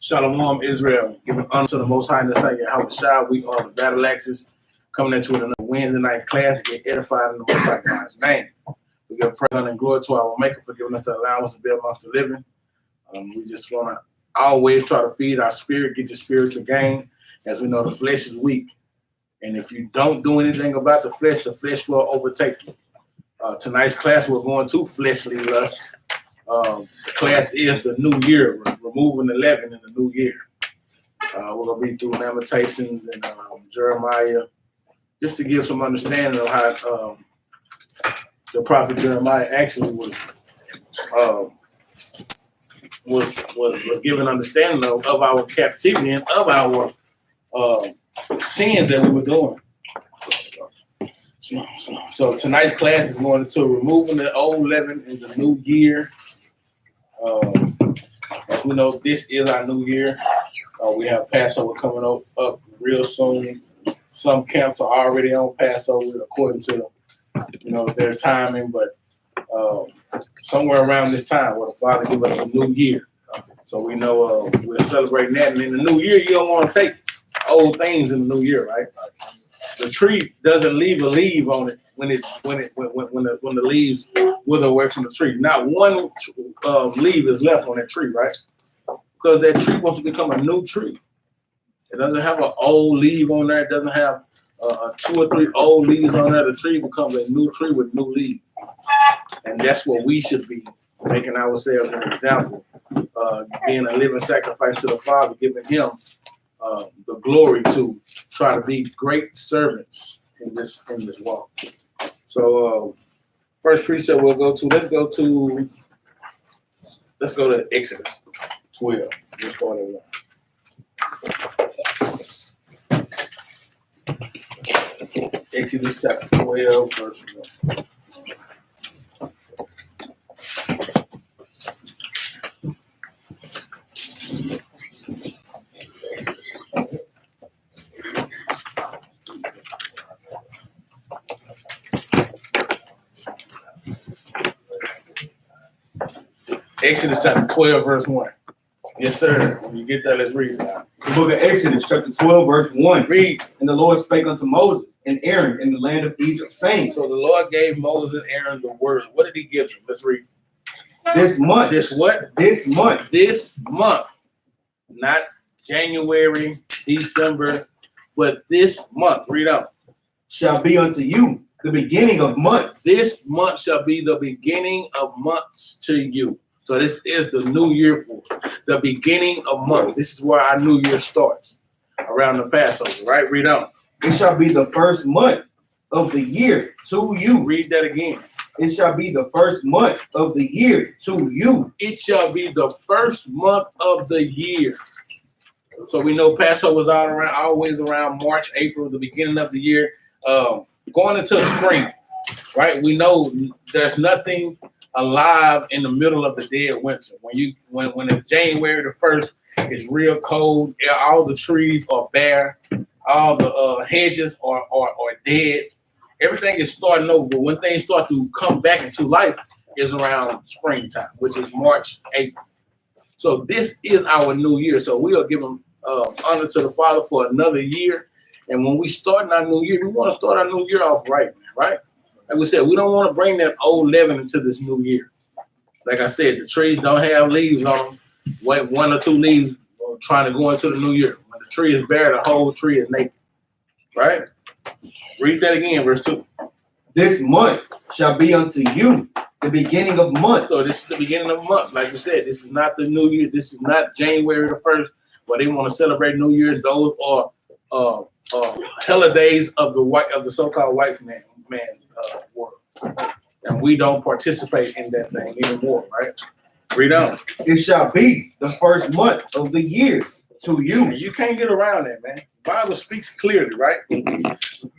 Shalom, Israel. Giving honor to the Most High and the Savior, Yahushua. We are the Battle Axes, coming into another Wednesday night class to get edified in the Most High God's name. We give praise and glory to our Maker for giving us the allowance to be amongst the living. We just want to always try to feed our spirit, get the spiritual gain, as we know the flesh is weak. And if you don't do anything about the flesh will overtake you. Tonight's class, we're going to fleshly lust. The class is the new year. We're removing the leaven in the new year. We're going to be through Lamentations and Jeremiah, just to give some understanding of how the prophet Jeremiah actually was given understanding of our captivity and of our sins that we were doing. So tonight's class is going to removing the old leaven in the new year. As we know, this is our new year. We have Passover coming up real soon. Some camps are already on Passover according to their timing, but somewhere around this time, where the Father gives us a new year. So we know we're celebrating that, and in the new year, you don't want to take old things in the new year, right? The tree doesn't leave a leaf on it when the leaves wither away from the tree. Not one leaf is left on that tree, right? Because that tree wants to become a new tree. It doesn't have an old leaf on there. It doesn't have 2 or 3 old leaves on there. The tree becomes a new tree with new leaves. And that's what we should be, making ourselves an example, being a living sacrifice to the Father, giving him the glory to try to be great servants in this walk. So first precept we'll go to, let's go to Exodus 12. We'll start at 1. Exodus chapter 12, verse 1. Exodus chapter 12, verse 1. Yes, sir. When you get that, let's read it now. The book of Exodus, chapter 12, verse 1. Read. And the Lord spake unto Moses and Aaron in the land of Egypt, saying. So the Lord gave Moses and Aaron the word. What did he give them? Let's read. This month. This what? This month. This month. Not January, December, but this month. Read out. Shall be unto you the beginning of months. This month shall be the beginning of months to you. So this is the new year for us, the beginning of month. This is where our new year starts, around the Passover, right? Read on. It shall be the first month of the year to you. Read that again. It shall be the first month of the year to you. It shall be the first month of the year. So we know Passover is always around March, April, the beginning of the year, going into spring, right? We know there's nothing alive in the middle of the dead winter. When it's January the 1st, it's real cold. All the trees are bare. All the hedges are dead. Everything is starting over. But when things start to come back into life is around springtime, which is March, April. So this is our new year. So we are giving honor to the Father for another year. And when we start our new year, we want to start our new year off right, right? Like we said, we don't want to bring that old leaven into this new year. Like I said, the trees don't have leaves on them. 1 or 2 leaves trying to go into the new year. When the tree is bare, the whole tree is naked. Right? Read that again, verse 2. This month shall be unto you the beginning of months. So this is the beginning of months. Like we said, this is not the new year. This is not January the 1st, where they want to celebrate New Year. Those are holidays of the so-called white man world, and we don't participate in that thing anymore, right? Read on. It shall be the first month of the year to you. And you can't get around that, man. The Bible speaks clearly, right?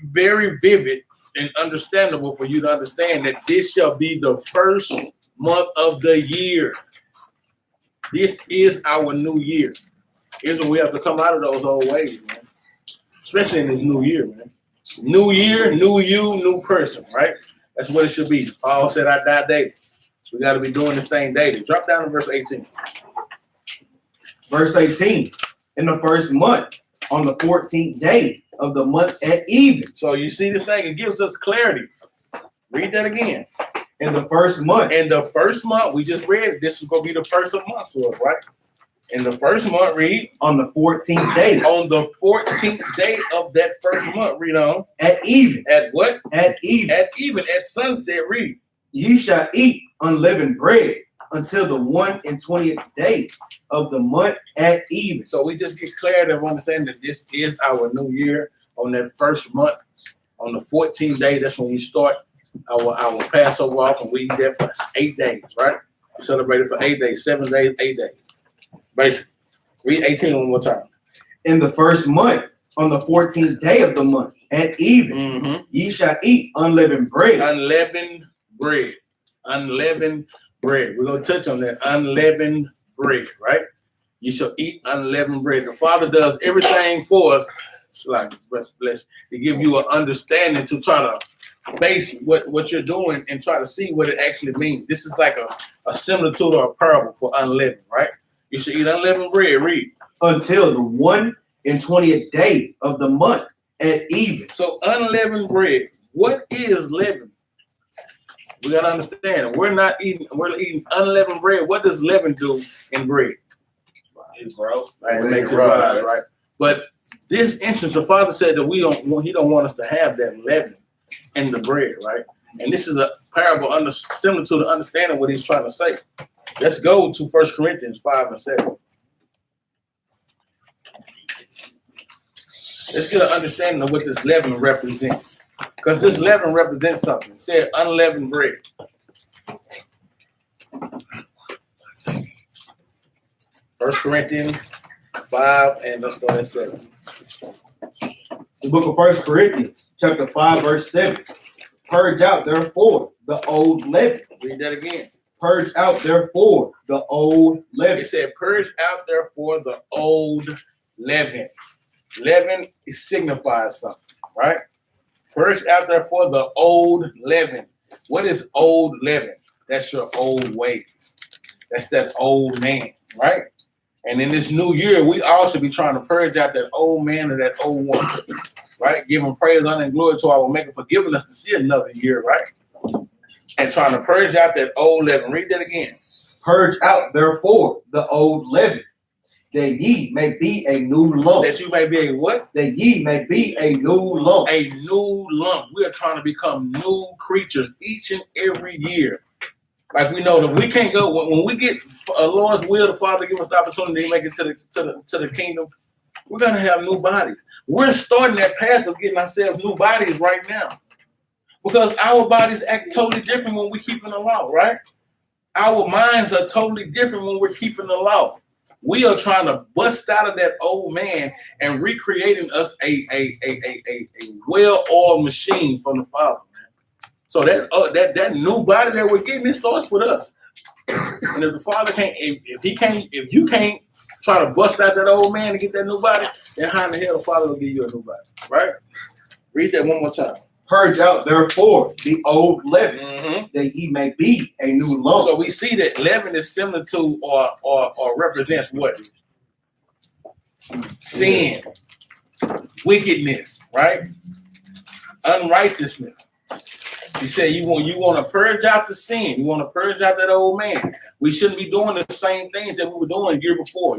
Very vivid and understandable for you to understand that this shall be the first month of the year. This is our new year. Here's when we have to come out of those old ways, man. Especially in this new year, man. New year, new you, new person, right? That's what it should be. Paul said, I die daily. We got to be doing this thing daily. Drop down to verse 18. Verse 18. In the first month, on the 14th day of the month at even. So you see the thing, it gives us clarity. Read that again. In the first month. In the first month, we just read it. This is going to be the first of months to us, right? In the first month, read. On the 14th day. On the 14th day of that first month, read on. At even. At what? At even. At even. At sunset, read. Ye shall eat unleavened bread until the 21st day of the month at even. So we just get clarity of understanding that this is our new year. On that first month, on the 14th day, that's when we start our Passover off, and we eat that for 8 days, right? We celebrate it for 8 days, 7 days, 8 days. Basically. Read 18 one more time. In the first month, on the 14th day of the month, at even, ye shall eat unleavened bread. Unleavened bread. Unleavened bread. We're going to touch on that. Unleavened bread, right? You shall eat unleavened bread. The Father does everything for us. It's like, to give you an understanding to try to base what you're doing and try to see what it actually means. This is like a similitude or a parable for unleavened, right? You should eat unleavened bread. Read. Until the 21st day of the month at even. So unleavened bread. What is leaven? We gotta understand. We're eating unleavened bread. What does leaven do in bread? It grows. Right, it makes it rise, right? But this instance, the Father said that he don't want us to have that leaven in the bread, right? And this is a parable similar to the understanding what he's trying to say. Let's go to 1 Corinthians 5 and 7. Let's get an understanding of what this leaven represents. Because this leaven represents something. It said unleavened bread. 1 Corinthians 5 and let's go at 7. The book of 1 Corinthians, chapter 5, verse 7. Purge out, therefore, the old leaven. Read that again. Purge out, therefore, the old leaven. It said, purge out, therefore, the old leaven. Leaven signifies something, right? Purge out, therefore, the old leaven. What is old leaven? That's your old ways. That's that old man, right? And in this new year, we all should be trying to purge out that old man or that old woman, right? Giving praise, honor, and glory to our Maker for giving us to see another year, right? And trying to purge out that old leaven. Read that again. Purge out, therefore, the old leaven, that ye may be a new lump. That you may be a what? That ye may be a new lump. A new lump. We are trying to become new creatures each and every year. Like we know that we can't go when we get Lord's will, the Father give us the opportunity to make it to the kingdom. We're gonna have new bodies. We're starting that path of getting ourselves new bodies right now, because our bodies act totally different when we're keeping the law, right? Our minds are totally different when we're keeping the law. We are trying to bust out of that old man and recreating us a well-oiled machine from the Father, man. So that new body that we're getting, it starts with us. And if the Father can't, if you can't try to bust out that old man to get that new body, then how in the hell the Father will give you a new body, right? Read that one more time. Purge out, therefore, the old leaven, that ye may be a new lump. So we see that leaven is similar to or represents what? Sin, wickedness, right? Unrighteousness. He said you want to purge out the sin. You want to purge out that old man. We shouldn't be doing the same things that we were doing year before.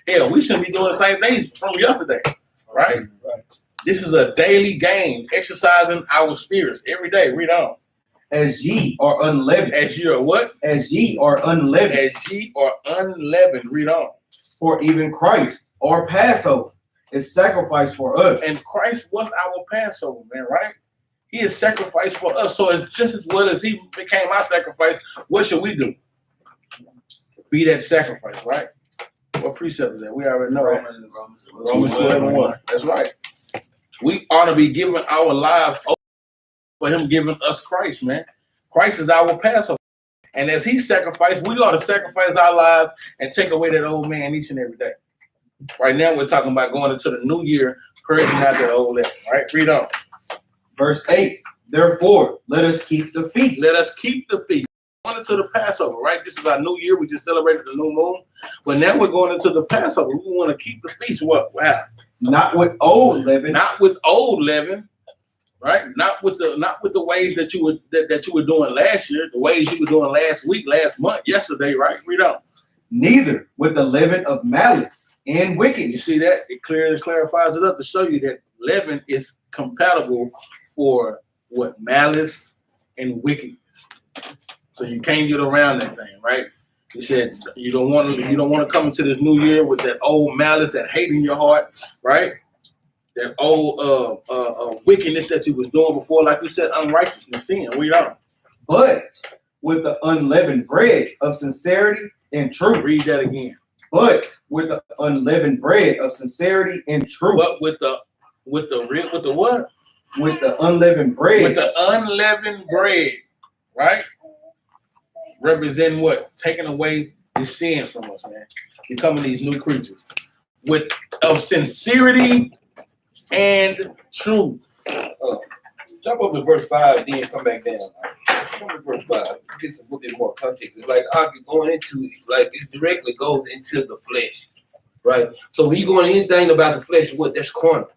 Hell, we shouldn't be doing the same things from yesterday, right? This is a daily game, exercising our spirits every day. Read on. As ye are unleavened. As ye are what? As ye are unleavened. As ye are unleavened. Read on. For even Christ, our Passover, is sacrificed for us. And Christ was our Passover, man, right? He is sacrificed for us. So it's just as well as he became our sacrifice, what should we do? Be that sacrifice, right? What precept is that? We already know. Romans 12:1. That's right. We ought to be giving our lives over for him giving us Christ, man. Christ is our Passover. And as he sacrificed, we ought to sacrifice our lives and take away that old man each and every day. Right now, we're talking about going into the new year, purging out that old leaven, right? Read on. Verse 8, therefore, let us keep the feast. Let us keep the feast. One going into the Passover, right? This is our new year. We just celebrated the new moon. But now we're going into the Passover. We want to keep the feast. What? Wow. Not with old leaven. Not with old leaven, right? Not with the ways that you were doing last year, the ways you were doing last week, last month, yesterday, right? Read on. Neither with the leaven of malice and You wickedness. see that? It clearly clarifies it up to show you that leaven is compatible for what? Malice and wickedness. So you can't get around that thing, right? He said you don't want to come into this new year with that old malice, that hate in your heart, right? That old wickedness that you was doing before, like we said, unrighteousness, sin. We don't. But with the unleavened bread of sincerity and truth. Read that again. But with the unleavened bread of sincerity and truth. But with the what? With the unleavened bread. With the unleavened bread, right? Representing what? Taking away the sin from us, man. Becoming these new creatures. Of sincerity and truth. Jump up to verse 5, then come back down. Jump to verse 5. Get some little bit more context. It's like going into, like, it directly goes into the flesh, right? So when you going anything about the flesh, what? That's carnal.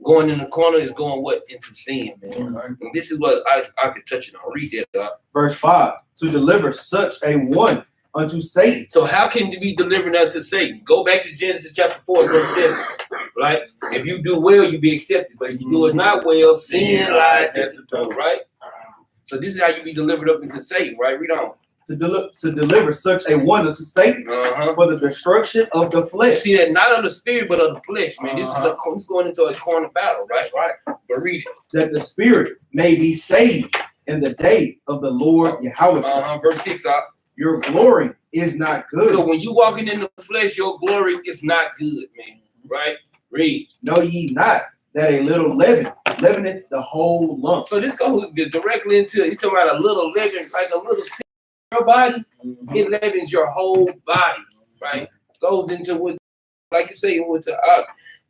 Going in the corner is going what? Into sin, man. Mm-hmm. And this is what I could touch it on. Read that. Verse 5. To deliver such a one unto Satan. So how can you be delivered unto Satan? Go back to Genesis chapter 4, verse 7. Right? If you do well, you be accepted. But if you do it not well, sin lies at the door, right? So this is how you be delivered up into Satan, right? Read on. To deliver such a one unto Satan for the destruction of the You flesh. see that not of the spirit, but of the flesh, man. This is going into a corner battle, right? Right. But read it. That the spirit may be saved in the day of the Lord Yahweh. Verse 6. Your glory is not good. So when you walking in the flesh, your glory is not good, man. Right? Read. Know ye not that a little leaven leaveneth the whole lump? So this goes directly into, he's talking about a little leaven, like a little sin in your body. It leavens your whole body, right? Goes into what, like you say, into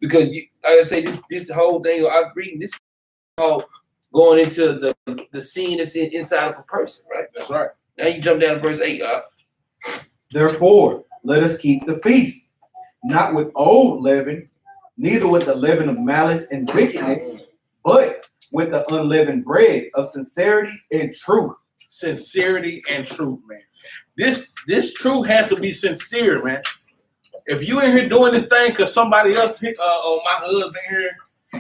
because you, like I say, this whole thing, I agree, this is all going into the sin that's inside of a person, right? That's right. Now you jump down to verse 8. Therefore, let us keep the feast, not with old leaven, neither with the leaven of malice and wickedness, but with the unleavened bread of sincerity and truth. Sincerity and truth, man. This truth has to be sincere, man. If you in here doing this thing because somebody else, my husband here,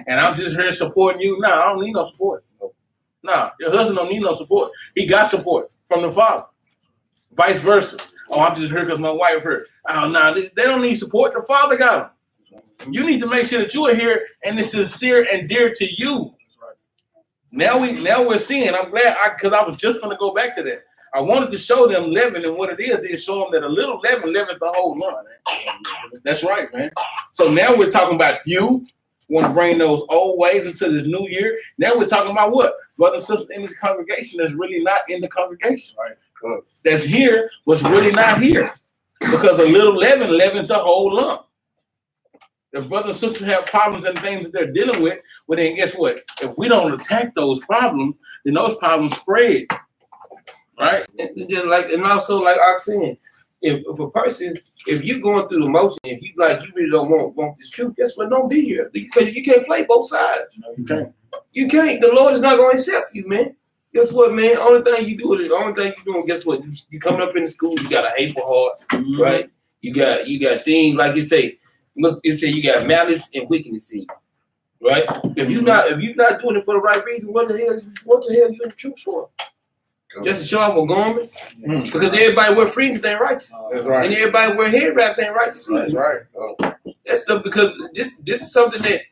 and I'm just here supporting you, nah, I don't need no support. Nah, your husband don't need no support. He got support from the father. Vice versa. Oh, I'm just here because my wife here. Oh, nah, they don't need support. The father got them. You need to make sure that you are here and it's sincere and dear to you. Now we're seeing. I'm glad because I was just going to go back to that. I wanted to show them leaven and what it is. Then show them that a little leaven leavens the whole lump. That's right, man. So now we're talking about you want to bring those old ways into this new year. Now we're talking about what? Brothers and sisters in this congregation that's really not in the congregation. Right? That's here was really not here. Because a little leaven leavens the whole lump. If brothers and sisters have problems and things that they're dealing with, well then guess what? If we don't attack those problems, then those problems spread. Right? And also like I said, if a person, if you're going through the motion, if you really don't want this truth, guess what? Don't be here. Because you can't play both sides. No, you can't. You can't. The Lord is not going to accept you, man. Guess what, man? Only thing you're doing, guess what? You coming up in the school, you got a hateful heart, right? You got things like you say, look, it say you got malice and wickedness in you, right? If you're not doing it for the right reason, what the hell are you in the truth for? Just to show off a garment? Because everybody wear fringes ain't righteous. That's right. And everybody wear head wraps ain't righteous. That's right. That's stuff because this is something that,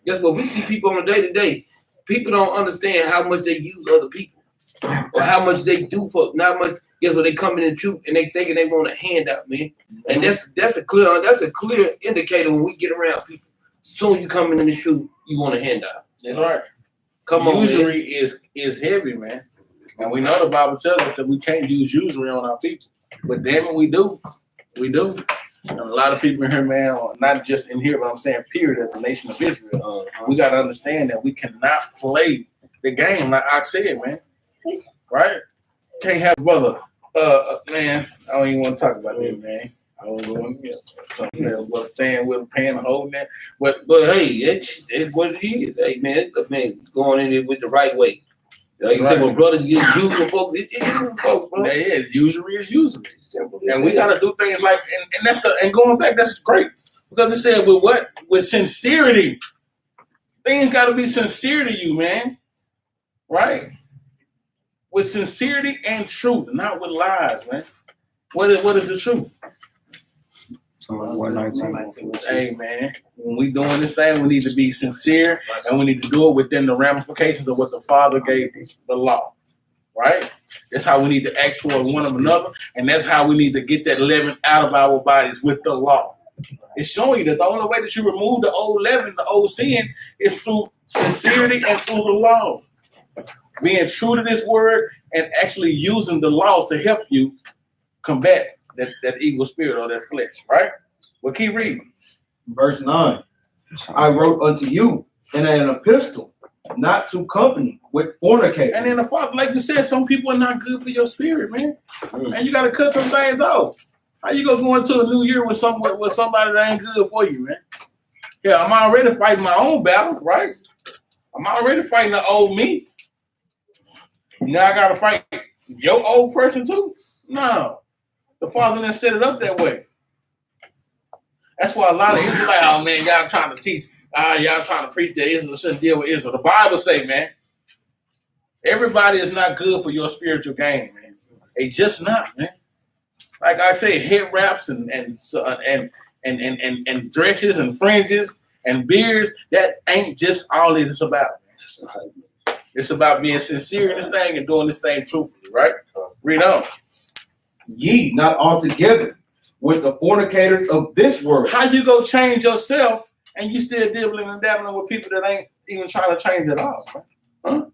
guess what, we see people on a day-to-day. People don't understand how much they use other people. Or how much they do for not much. Guess what, they come in the truth and they thinking they want a handout, man. And that's a clear indicator when we get around people. Soon you come in the truth, you want a handout. That's right. Come on, usury is heavy, man. And we know the Bible tells us that we can't use usury on our people. But damn it, we do. We do. And a lot of people in here, man, not just in here, but I'm saying period, as a nation of Israel, we got to understand that we cannot play the game like I said, man. Right? Can't have brother Man, I don't even want to talk about that, man. I don't want to stand with a pan and holding that. But hey, it's what it is. Hey man, going in it with the right way. Like you said, when brothers get using folks, it's using folks, bro. That is usury is usury. And we gotta do things like and that's and going back, that's great. Because it said with what? With sincerity. Things gotta be sincere to you, man. Right? With sincerity and truth, not with lies, man. What is the truth? Hey man, when we doing this thing, we need to be sincere and we need to do it within the ramifications of what the Father gave us, the law. Right? That's how we need to act toward one another, and that's how we need to get that leaven out of our bodies with the law. It's showing you that the only way that you remove the old leaven, the old sin, is through sincerity and through the law. Being true to this word and actually using the law to help you combat that evil spirit or that flesh, right? Well, keep reading. Verse 9. I wrote unto you in an epistle, not to company with fornicators. And then the Father, like you said, some people are not good for your spirit, man. And you got to cut them things off. How you gonna go into a new year with somebody that ain't good for you, man? Yeah, I'm already fighting my own battle, right? I'm already fighting the old me. Now I got to fight your old person too? No. The Father didn't set it up that way. That's why a lot of Israelites, oh man, y'all trying to teach, y'all trying to preach that Israel shouldn't deal with Israel. The Bible say, man, everybody is not good for your spiritual gain, man. They just not, man. Like I say, head wraps and dresses and fringes and beards, that ain't just all it is about. It's about being sincere in this thing and doing this thing truthfully, right? Read on. Ye not altogether with the fornicators of this world. How you go change yourself and you still dibbling and dabbling with people that ain't even trying to change at all, man? Huh?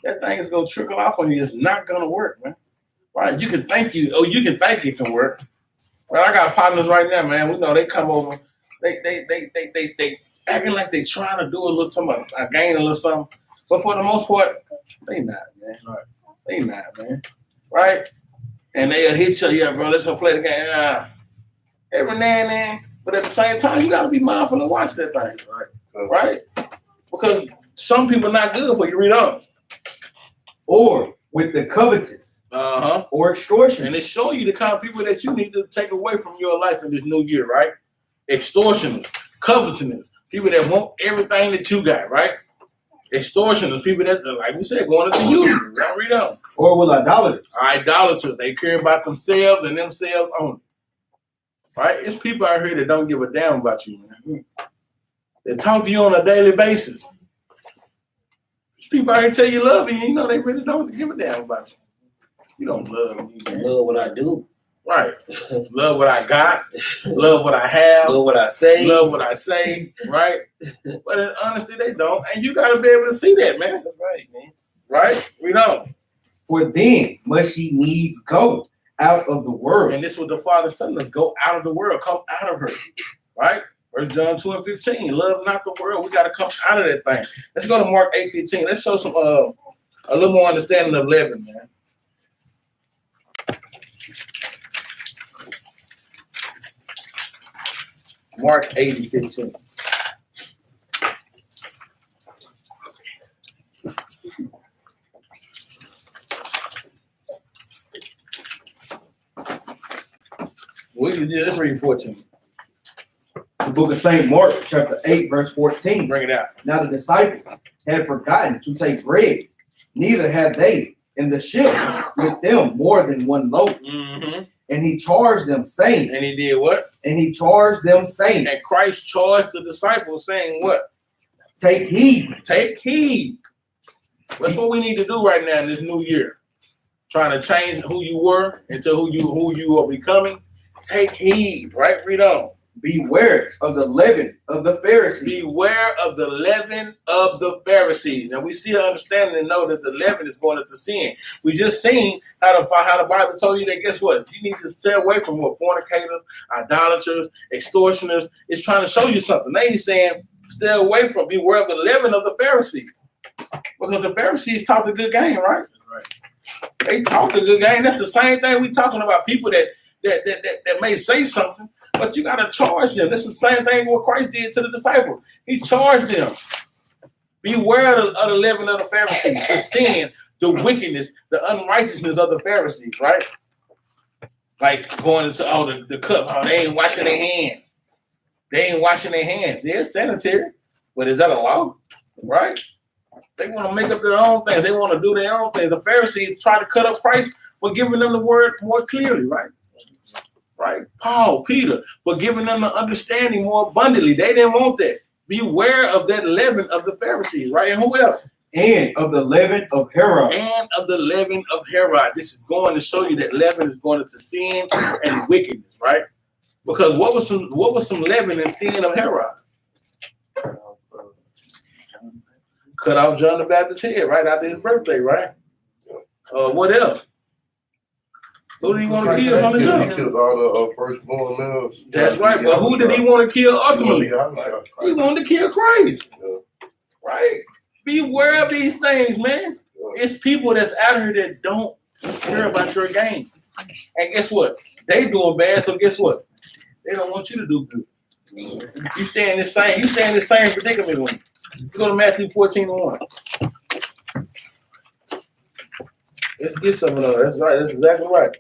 That thing is gonna trickle off on you. It's not gonna work, man. Right? You can think it can work. Well, I got partners right now, man. We know they come over, they acting like they trying to do a little something, gain a little something. But for the most part, they not, man. Right. They not, man. Right? And they'll hit you, yeah, bro, let's go play the game. Every now and then. But at the same time, you got to be mindful and watch that thing. Right? Because some people are not good for you. Read on. Or with the covetous. Or extortion. And it's showing you the kind of people that you need to take away from your life in this new year, right? Extortioners, covetousness, people that want everything that you got, right? Extortioners, people that, like we said, going into you. Now read on. Or with idolaters. Idolaters, they care about themselves and themselves only. Right? It's people out here that don't give a damn about you, man. They talk to you on a daily basis. People out here tell you love you, you know they really don't give a damn about you. You don't love me, man. Love what I do. Right. Love what I got. Love what I have. Love what I say. Love what I say. Right? But in honesty, they don't. And you got to be able to see that, man. Right, man. Right? We don't. For then must ye needs go out of the world. And this is what the Father's telling us. Go out of the world. Come out of her. Right? 1 John 2:15. Love not the world. We got to come out of that thing. Let's go to Mark 8:15. Let's show some a little more understanding of Leaven, man. Mark 8:15. Let's read 14. The book of St. Mark, chapter 8, verse 14. Bring it out. Now the disciples had forgotten to take bread, neither had they in the ship with them more than one loaf. Mm-hmm. And he charged them, saying. And he did what? And he charged them, saying. And Christ charged the disciples, saying what? Take heed. Take heed. That's what we need to do right now in this new year. Trying to change who you were into who you are becoming. Take heed, right? Read on. Beware of the leaven of the Pharisees. Beware of the leaven of the Pharisees. And we see understanding and know that the leaven is going into sin. We just seen how the Bible told you that, guess what? You need to stay away from what fornicators, idolaters, extortioners. It's trying to show you something. Now he's saying, stay away from, beware of the leaven of the Pharisees. Because the Pharisees taught the good game, right? They talk a good game. That's the same thing we talking about. People that may say something, but you gotta charge them. That's the same thing what Christ did to the disciples. He charged them. Beware of the leaven of the Pharisees, the sin, the wickedness, the unrighteousness of the Pharisees, right? Like going into the cup, they ain't washing their hands. They ain't washing their hands. Yeah, it's sanitary, but is that a law? Right? They want to make up their own things. They want to do their own things. The Pharisees try to cut up Christ for giving them the word more clearly, right? Right? Paul, Peter, for giving them the understanding more abundantly. They didn't want that. Beware of that leaven of the Pharisees, right? And who else? And of the leaven of Herod. And of the leaven of Herod. This is going to show you that leaven is going into sin and wickedness, right? Because what was some leaven and sin of Herod? Cut off John the Baptist's head right after his birthday, right? What else? Who did he want to kill from the He jump? killed all the firstborn males. That's right, but who did he want to kill ultimately? He wanted to kill Christ, right? Beware of these things, man. It's people that's out here that don't care about your game. And guess what? They doing bad, so guess what? They don't want you to do good. You stay in the same predicament with them. Let's go to Matthew 14:1. Let's get some of those. That's right. That's exactly right.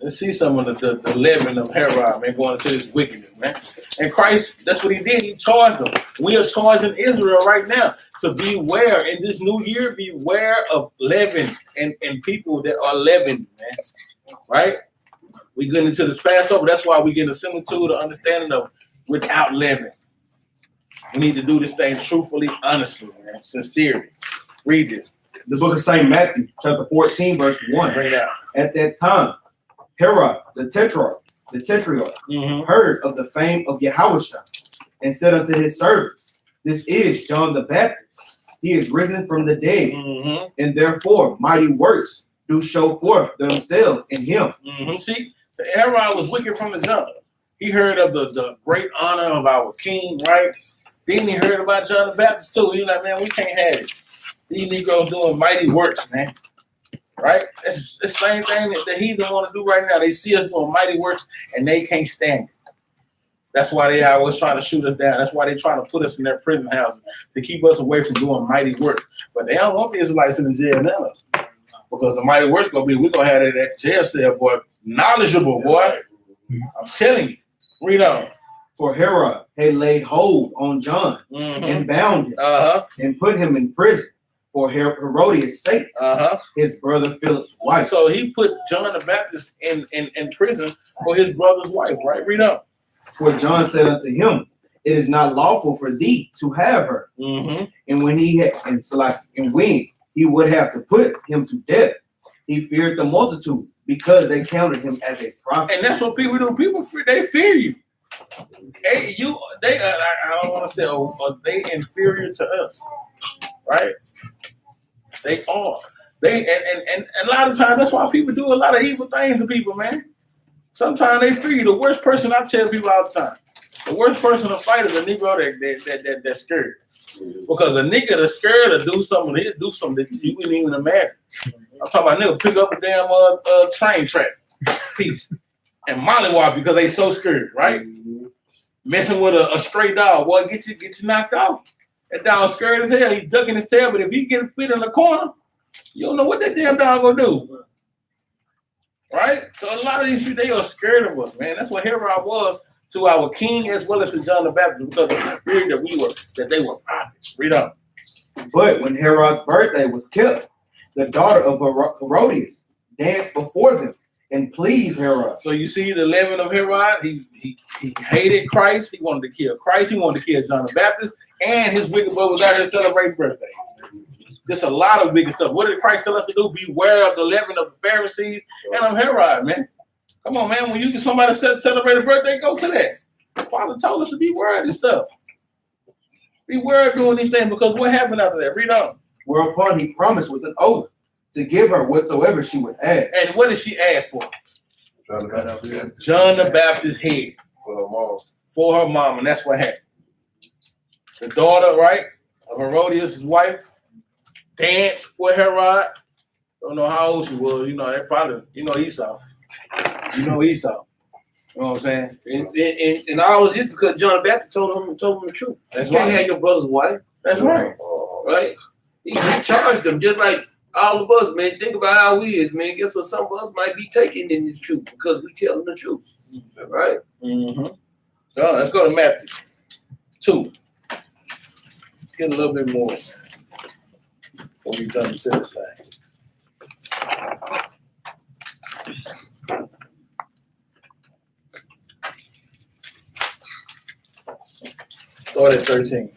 Let's see some of the leaven of Herod, man, going into this wickedness, man. And Christ, that's what he did. He charged them. We are charging Israel right now to beware in this new year, beware of leaven and people that are leavened, man. Right? We get into this Passover. That's why we get a similitude, the understanding of without leaven. We need to do this thing truthfully, honestly, man, sincerely. Read this. The book of St. Matthew, chapter 14, verse 1. Bring it out. At that time, Herod, the tetrarch, heard of the fame of Yahushua and said unto his servants, this is John the Baptist. He is risen from the dead, and therefore mighty works do show forth themselves in him. See, Herod was wicked from the jump. He heard of the great honor of our king, right? Then he heard about John the Baptist too. He's like, man, we can't have it. These Negroes doing mighty works, man. Right? It's the same thing that the heathen want to do right now. They see us doing mighty works and they can't stand it. That's why they always trying to shoot us down. That's why they trying to put us in their prison houses to keep us away from doing mighty works. But they don't want the Israelites in the jail now. Because the mighty works gonna be, we're gonna have that jail cell, boy. Knowledgeable, boy. I'm telling you. Read on. For Herod had laid hold on John and bound him and put him in prison for Herodias' sake, his brother Philip's wife. So he put John the Baptist in prison for his brother's wife, right? Read on. For John said unto him, it is not lawful for thee to have her. And when when he would have to put him to death, he feared the multitude because they counted him as a prophet. And that's what people do. People they fear you. Hey, I don't want to say, they inferior to us, right? They are. And a lot of times that's why people do a lot of evil things to people, man. Sometimes they fear you. The worst person, I tell people all the time, the worst person to fight is a Negro that's scared. Because a nigga that's scared to do something, he'll do something that you wouldn't even imagine. I'm talking about nigga pick up a damn train track piece and mollywop because they so scared, right? Messing with a stray dog, boy, get you knocked out. That dog's scared as hell. He's ducking his tail, but if he get fit in the corner, you don't know what that damn dog gonna do. Right? So a lot of these people, they are scared of us, man. That's what Herod was to our king as well as to John the Baptist, because of the fear that they were prophets. Read on. But when Herod's birthday was kept, the daughter of Herodias danced before them and pleased Herod. So you see the leaven of Herod. He hated Christ. He wanted to kill Christ. He wanted to kill John the Baptist, and his wicked brother was out here celebrating birthday. Just a lot of wicked stuff. What did Christ tell us to do? Beware of the leaven of the Pharisees and of Herod, man. Come on, man. When you get somebody to celebrate a birthday, go to that. The Father told us to beware of this stuff. Beware of doing these things, because what happened after that? Read on. Whereupon he promised with an oath to give her whatsoever she would ask. And what did she ask for? John the Baptist's head. For her mom. For her mom, and that's what happened. The daughter, right? Herodias' wife, danced with Herod. Don't know how old she was. You know, they probably, Esau. Esau. You know what I'm saying? And all of this because John the Baptist told him the truth. That's You can't right. have your brother's wife, That's right. right? He charged them just like all of us, man. Think about how we is, man. Guess what? Some of us might be taking in this truth because we tell them the truth, right? Mm-hmm. So let's go to Matthew 2. Get a little bit more, man. Before we jump into this thing. Start at 13.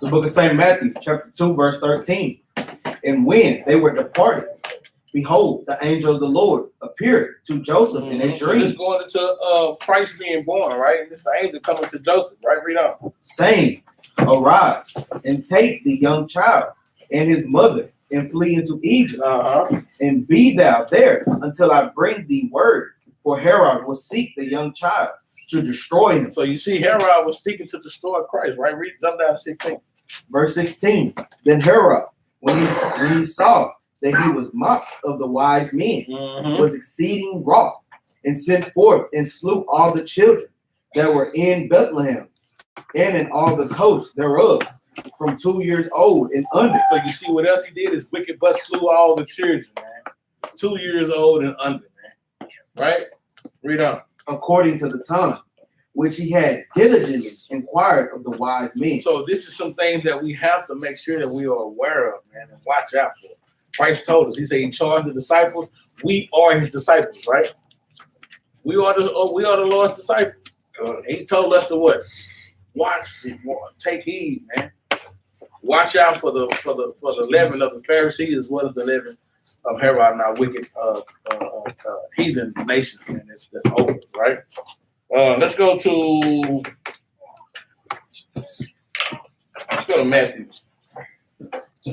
The book of St. Matthew, chapter 2, verse 13. And when they were departed, behold, the angel of the Lord appeared to Joseph in a So dream, this going into Christ being born, right? And this the angel coming to Joseph, right? Read on. saying, Arise and take the young child and his mother and flee into Egypt, and be thou there until I bring thee word. For Herod will seek the young child to destroy him. So you see, Herod was seeking to destroy Christ, right? Read, jump down to 16. Verse 16. Then Herod, when he saw that he was mocked of the wise men, was exceeding wroth, and sent forth and slew all the children that were in Bethlehem and in all the coast thereof, from 2 years old and under. So you see what else he did is wicked but slew all the children, man. 2 years old and under, man. Right? Read on. According to the time which he had diligently inquired of the wise men. So this is some things that we have to make sure that we are aware of, man, and watch out for. Christ told us, he said he charged the disciples. We are his disciples, right? We are the Lord's disciples. He told us to what? Watch it, take heed, man. Watch out for the leaven of the Pharisees as well as the leaven of Herod and our wicked heathen nation, man. That's over, right? Let's go to Matthew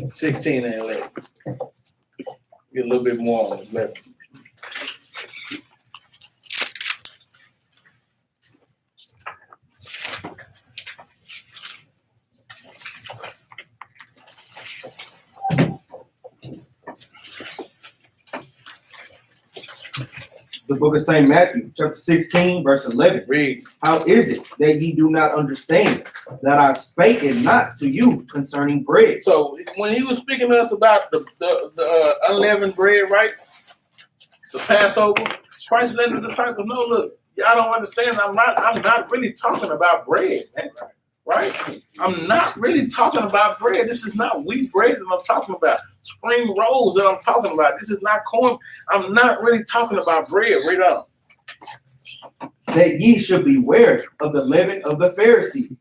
16 and 11. Get a little bit more on this letter. The book of St. Matthew, chapter 16, verse 11. Read. How is it that ye do not understand that I spake it not to you concerning bread? So when he was speaking to us about the unleavened bread, right? The Passover, Christ letting the disciples know, look, y'all don't understand. I'm not really talking about bread, man. Right? I'm not really talking about bread. This is not wheat bread that I'm talking about. Spring rolls that I'm talking about. This is not corn. I'm not really talking about bread. Read on. That ye should beware of the leaven of the Pharisees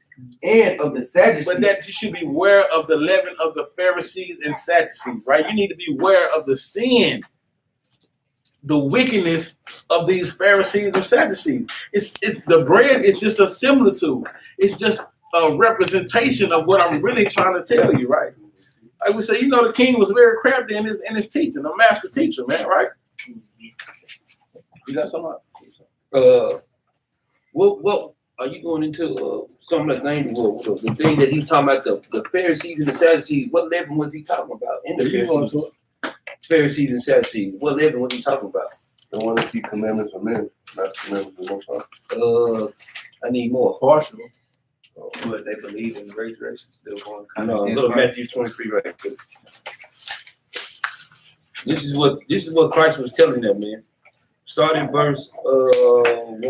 and of the Sadducees. But that you should be aware of the leaven of the Pharisees and Sadducees, right? You need to be aware of the sin, the wickedness of these Pharisees and Sadducees. It's the bread is just a similitude. It's just a representation of what I'm really trying to tell you, right? Like we say, the king was very crafty in his teaching, a master teacher, man, right? You got something? What are you going into some of the things? The thing that he's talking about, the Pharisees and the Sadducees. What leaven was he talking about? In the Pharisees and Sadducees. What leaven was he talking about? The one that keep commandments of men, not commandments of the Most High. I need more. Partial. But they believe in the resurrection. Still going. No, go to Matthew 23 right quick. This is what Christ was telling them, man. Start in verse 1.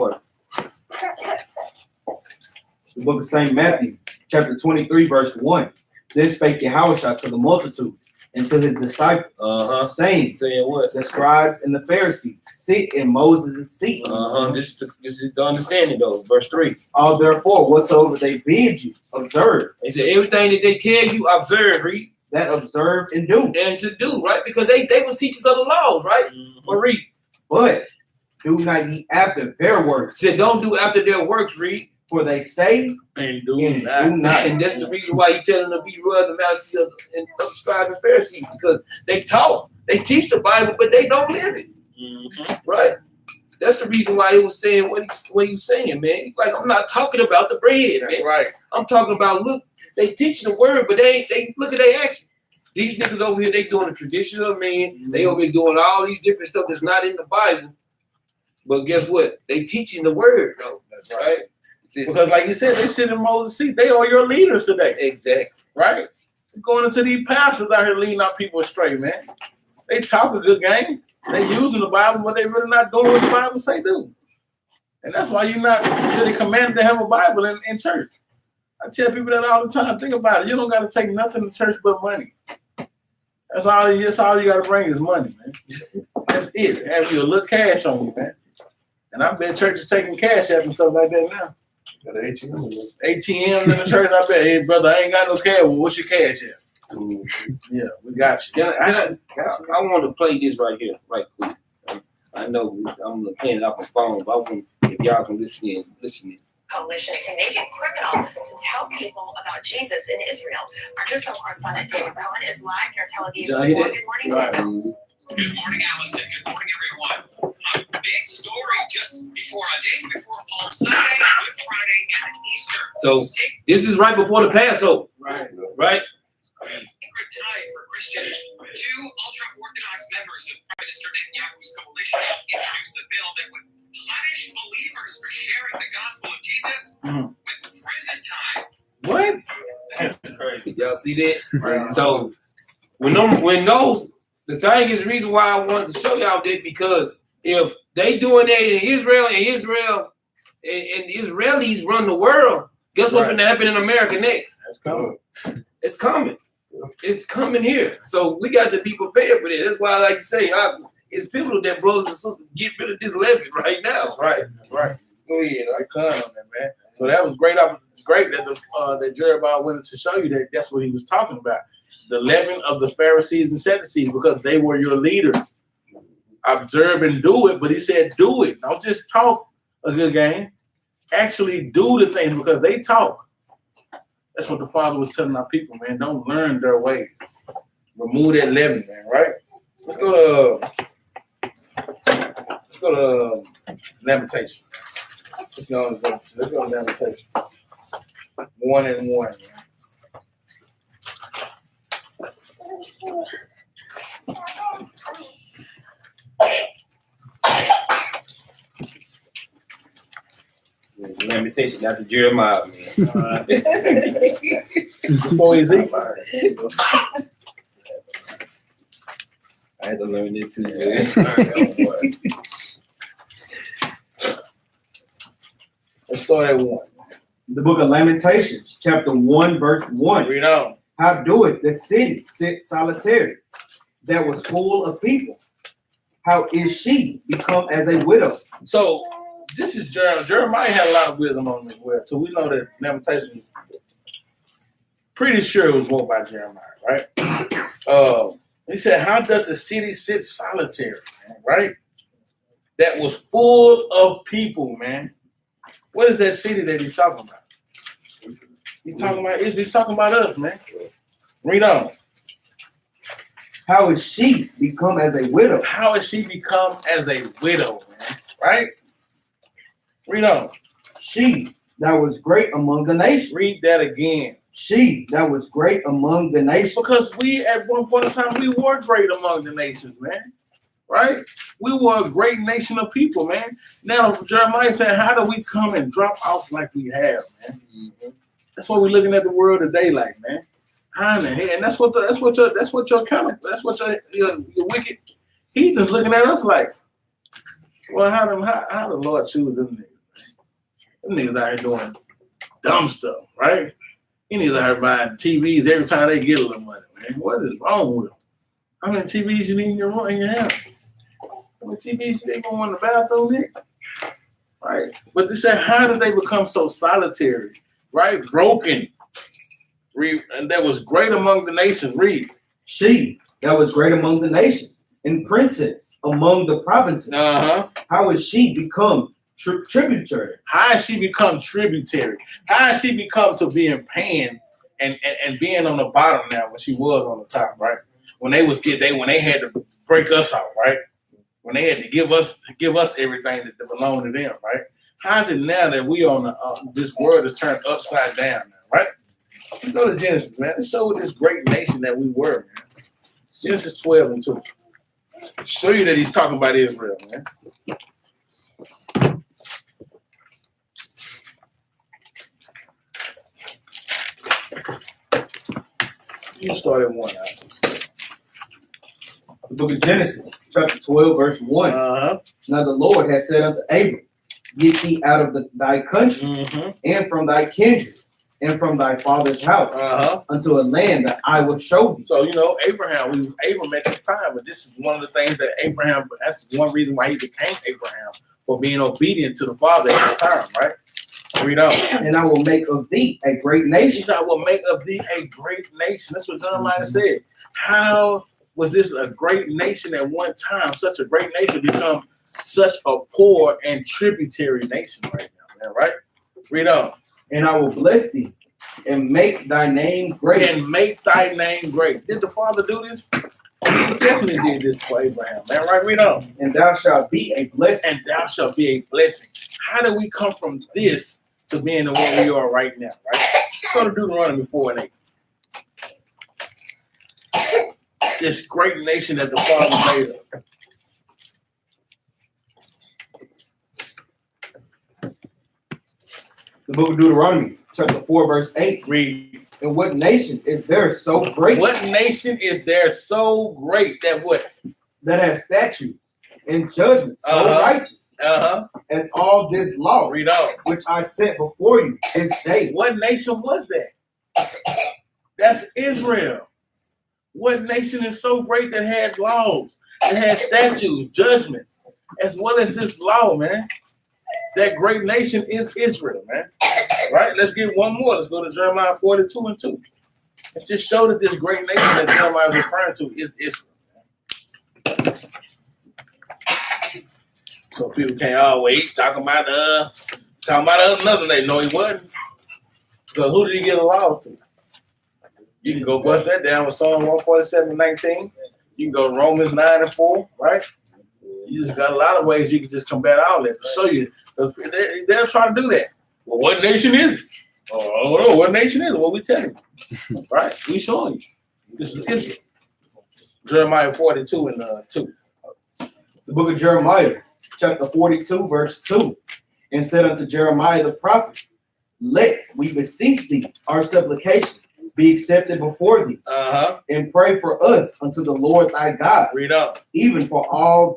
The book of St. Matthew, chapter 23, verse 1. Then spake Yahushua to the multitude and to his disciples, saying what? the scribes and the Pharisees sit in Moses' seat. This is the understanding though. Verse 3. All therefore, whatsoever they bid you, observe. He said everything that they tell you, observe, read. That observe and do. And to do, right? Because they was teachers of the laws, right? Or read. But do not ye after their works. Said don't do after their works, read. For they say And do and not. do not. And that's the reason why he telling them to be royal the master of the scribes and Pharisees, because they taught, they teach the Bible, but they don't live it. Right? That's the reason why it was saying what he was saying, man. Like, I'm not talking about the bread, That's man. right. I'm talking about, look, they teaching the word, but they look at their action. These niggas over here, they doing the traditional man. They over here doing all these different stuff that's not in the Bible. But guess what? They teaching the word, though. That's right. Because like you said, they sit in Moses' seat. They are your leaders today. Exactly. Right? Going into these pastors out here leading our people astray, man. They talk a good game. They using the Bible, but they really not doing what the Bible say do. And that's why you're not really commanded to have a Bible in church. I tell people that all the time. Think about it. You don't got to take nothing to church but money. That's all you got to bring is money, man. That's it. Have you a little cash on you, man. And I bet churches taking cash out and stuff like that now. Got an ATM. ATMs in the church. I bet, hey, brother, I ain't got no cash. Well, what's your cash at? Yeah, we got you. I want to play this right here, right quick. I know I'm playing it off my phone, but I want if y'all can listen in. Coalition to make it criminal to tell people about Jesus in Israel. Our Jerusalem correspondent David Bowen is live near Tel Aviv. Did I hear that? Good morning, David. Good morning, Allison. Good morning, everyone. A big story just before, days before Palm Sunday, Good Friday, and Easter. So this is right before the Passover. Right. Right? Sacred time for Christians. Two ultra-Orthodox members of Prime Minister Netanyahu's coalition introduced a bill that would punish believers for sharing the gospel of Jesus with prison time. What? That's crazy. Y'all see that? Right. So when those, the thing is the reason why I wanted to show y'all that, because if they doing that in Israel and the Israelis run the world, guess what's going to happen in America next? That's coming. It's coming. It's coming here. So we got to be prepared for this. That's why I like to say, it's people that brothers and sisters get rid of this levy right now. That's right. That's right. Go ahead. I cut on that, man. So that was great. It's great that that Jerubbaal wanted to show you that that's what he was talking about. The leaven of the Pharisees and Sadducees, because they were your leaders. Observe and do it, but he said do it. Don't just talk a good game. Actually do the things, because they talk. That's what the Father was telling our people, man. Don't learn their ways. Remove that leaven, man, right? Let's go to Lamentation. Let's go to Lamentation. 1:1, man. Lamentation after Jeremiah, man. Before Ezekiel. I had to learn it too, man. Let's start at 1. The book of Lamentations, chapter 1, verse 1. Read on. How doeth the city sit solitary, that was full of people? How is she become as a widow? So this is Jeremiah had a lot of wisdom on him as well. So we know that Lamentation, pretty sure it was wrote by Jeremiah, right? He said, how does the city sit solitary, man, right? That was full of people, man. What is that city that he's talking about? He's talking about Israel. He's talking about us, man. Read on. How is she become as a widow? How has she become as a widow, man? Right? Read on. She that was great among the nations. Read that again. She that was great among the nations. Because we, at one point in time, we were great among the nations, man. Right? We were a great nation of people, man. Now, Jeremiah said, how do we come and drop off like we have, man? Mm-hmm. That's what we're looking at the world today like, man. How in the hell? And that's what your wicked heathens looking at us like. Well, how the Lord choose them niggas? Them niggas out here doing dumb stuff, right? He needs out here buying TVs every time they get a little money, man. What is wrong with them? How many TVs you need in your house? How many TVs you think going in the bathroom next? Right? But they said, how did they become so solitary? Right? Broken. And that was great among the nations. Read. She that was great among the nations, and princess among the provinces. How has she become tributary? How has she become tributary? How has she become to being paying and being on the bottom now when she was on the top, right? When they had to break us out, right? when they had to give us everything that belonged to them, right? How is it now that we on this world is turned upside down now, right? Let's go to Genesis, man. Let's show this great nation that we were, man. Genesis 12:2. Show you that he's talking about Israel, man. You start at 1. The book of Genesis, chapter 12, verse 1. Uh-huh. Now the Lord has said unto Abram, get thee out of thy country and from thy kindred and from thy father's house unto a land that I will show thee. So, Abraham at this time, but this is one of the things that Abraham, that's one reason why he became Abraham, for being obedient to the Father at this time, right? Read on. And I will make of thee a great He nation. said, I will make of thee a great nation. That's what Jeremiah said. How was this a great nation at one time, such a great nation, become such a poor and tributary nation right now, man, right? Read on. And I will bless thee and make thy name great. And make thy name great. Did the Father do this? He definitely did this for Abraham, man, right? Read on. And thou shalt be a blessing. And thou shalt be a blessing. How do we come from this to being the one we are right now, right? Let's go to Deuteronomy 4:8. This great nation that the Father made us. The book of Deuteronomy, chapter 4, verse 8. Read. And what nation is there so great? What nation is there so great that what? That has statutes and judgments so righteous as all this law, Read on. which I set before you this day. What nation was that? That's Israel. What nation is so great that had laws, that had statutes, judgments, as well as this law, man? That great nation is Israel, man. Right? Let's get one more. Let's go to Jeremiah 42:2. And just show that this great nation that Jeremiah is referring to is Israel. So people can't always talking about another nation. No, he wasn't. Because who did he get the laws to? You can go bust that down with Psalm 147:19. You can go to Romans 9:4, right? You just got a lot of ways you can just combat all that to show you. Because they're trying to do that. Well, what nation is it? Oh, I don't know. What nation is it? What we telling you? Right? We showing you. This is Israel. Jeremiah 42:2. The book of Jeremiah, chapter 42, verse 2. And said unto Jeremiah the prophet, let, we beseech thee, our supplication be accepted before thee, and pray for us unto the Lord thy God. Read on. Even for all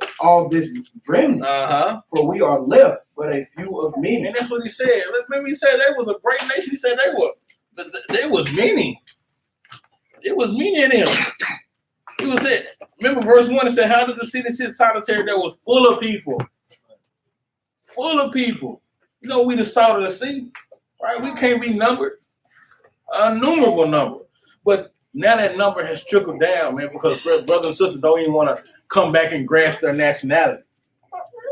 this remnant, for we are left but a few of many. And that's what he said. Remember, he said they was a great nation. He said they was many. It was many of them. He was it. Remember verse 1, it said, how did the city sit solitary that was full of people? Full of people. You know, we the salt of the sea, right? We can't be numbered. An innumerable number. But now that number has trickled down, man, because brothers and sisters don't even want to come back and grasp their nationality.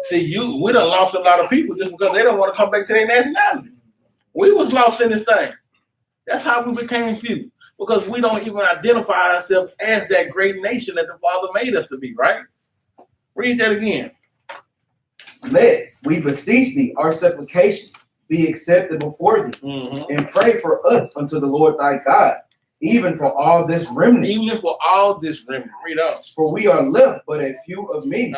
See, we done lost a lot of people just because they don't want to come back to their nationality. We was lost in this thing. That's how we became few. Because we don't even identify ourselves as that great nation that the Father made us to be, right? Read that again. Let, we beseech thee, our supplication be accepted before thee, and pray for us unto the Lord thy God, even for all this remnant. Even for all this remnant. Read on. For we are left but a few of many,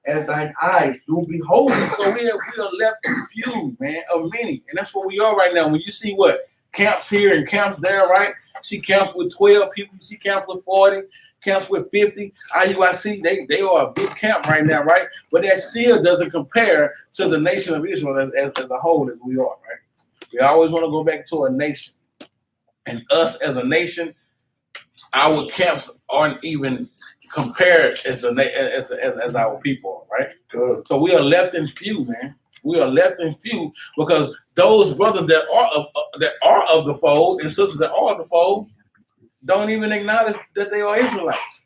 as thine eyes do behold. So we are left few, man, of many. And that's what we are right now. When you see what? Camps here and camps there, right? You see camps with 12 people. You see camps with 40. Camps with 50. IUIC, they are a big camp right now, right? But that still doesn't compare to the nation of Israel as a whole as we are, right? We always want to go back to a nation. And us as a nation, our camps aren't even compared as our people are, right? Good. So we are left in few, man. We are left in few because those brothers that are of the fold and sisters that are of the fold don't even acknowledge that they are Israelites,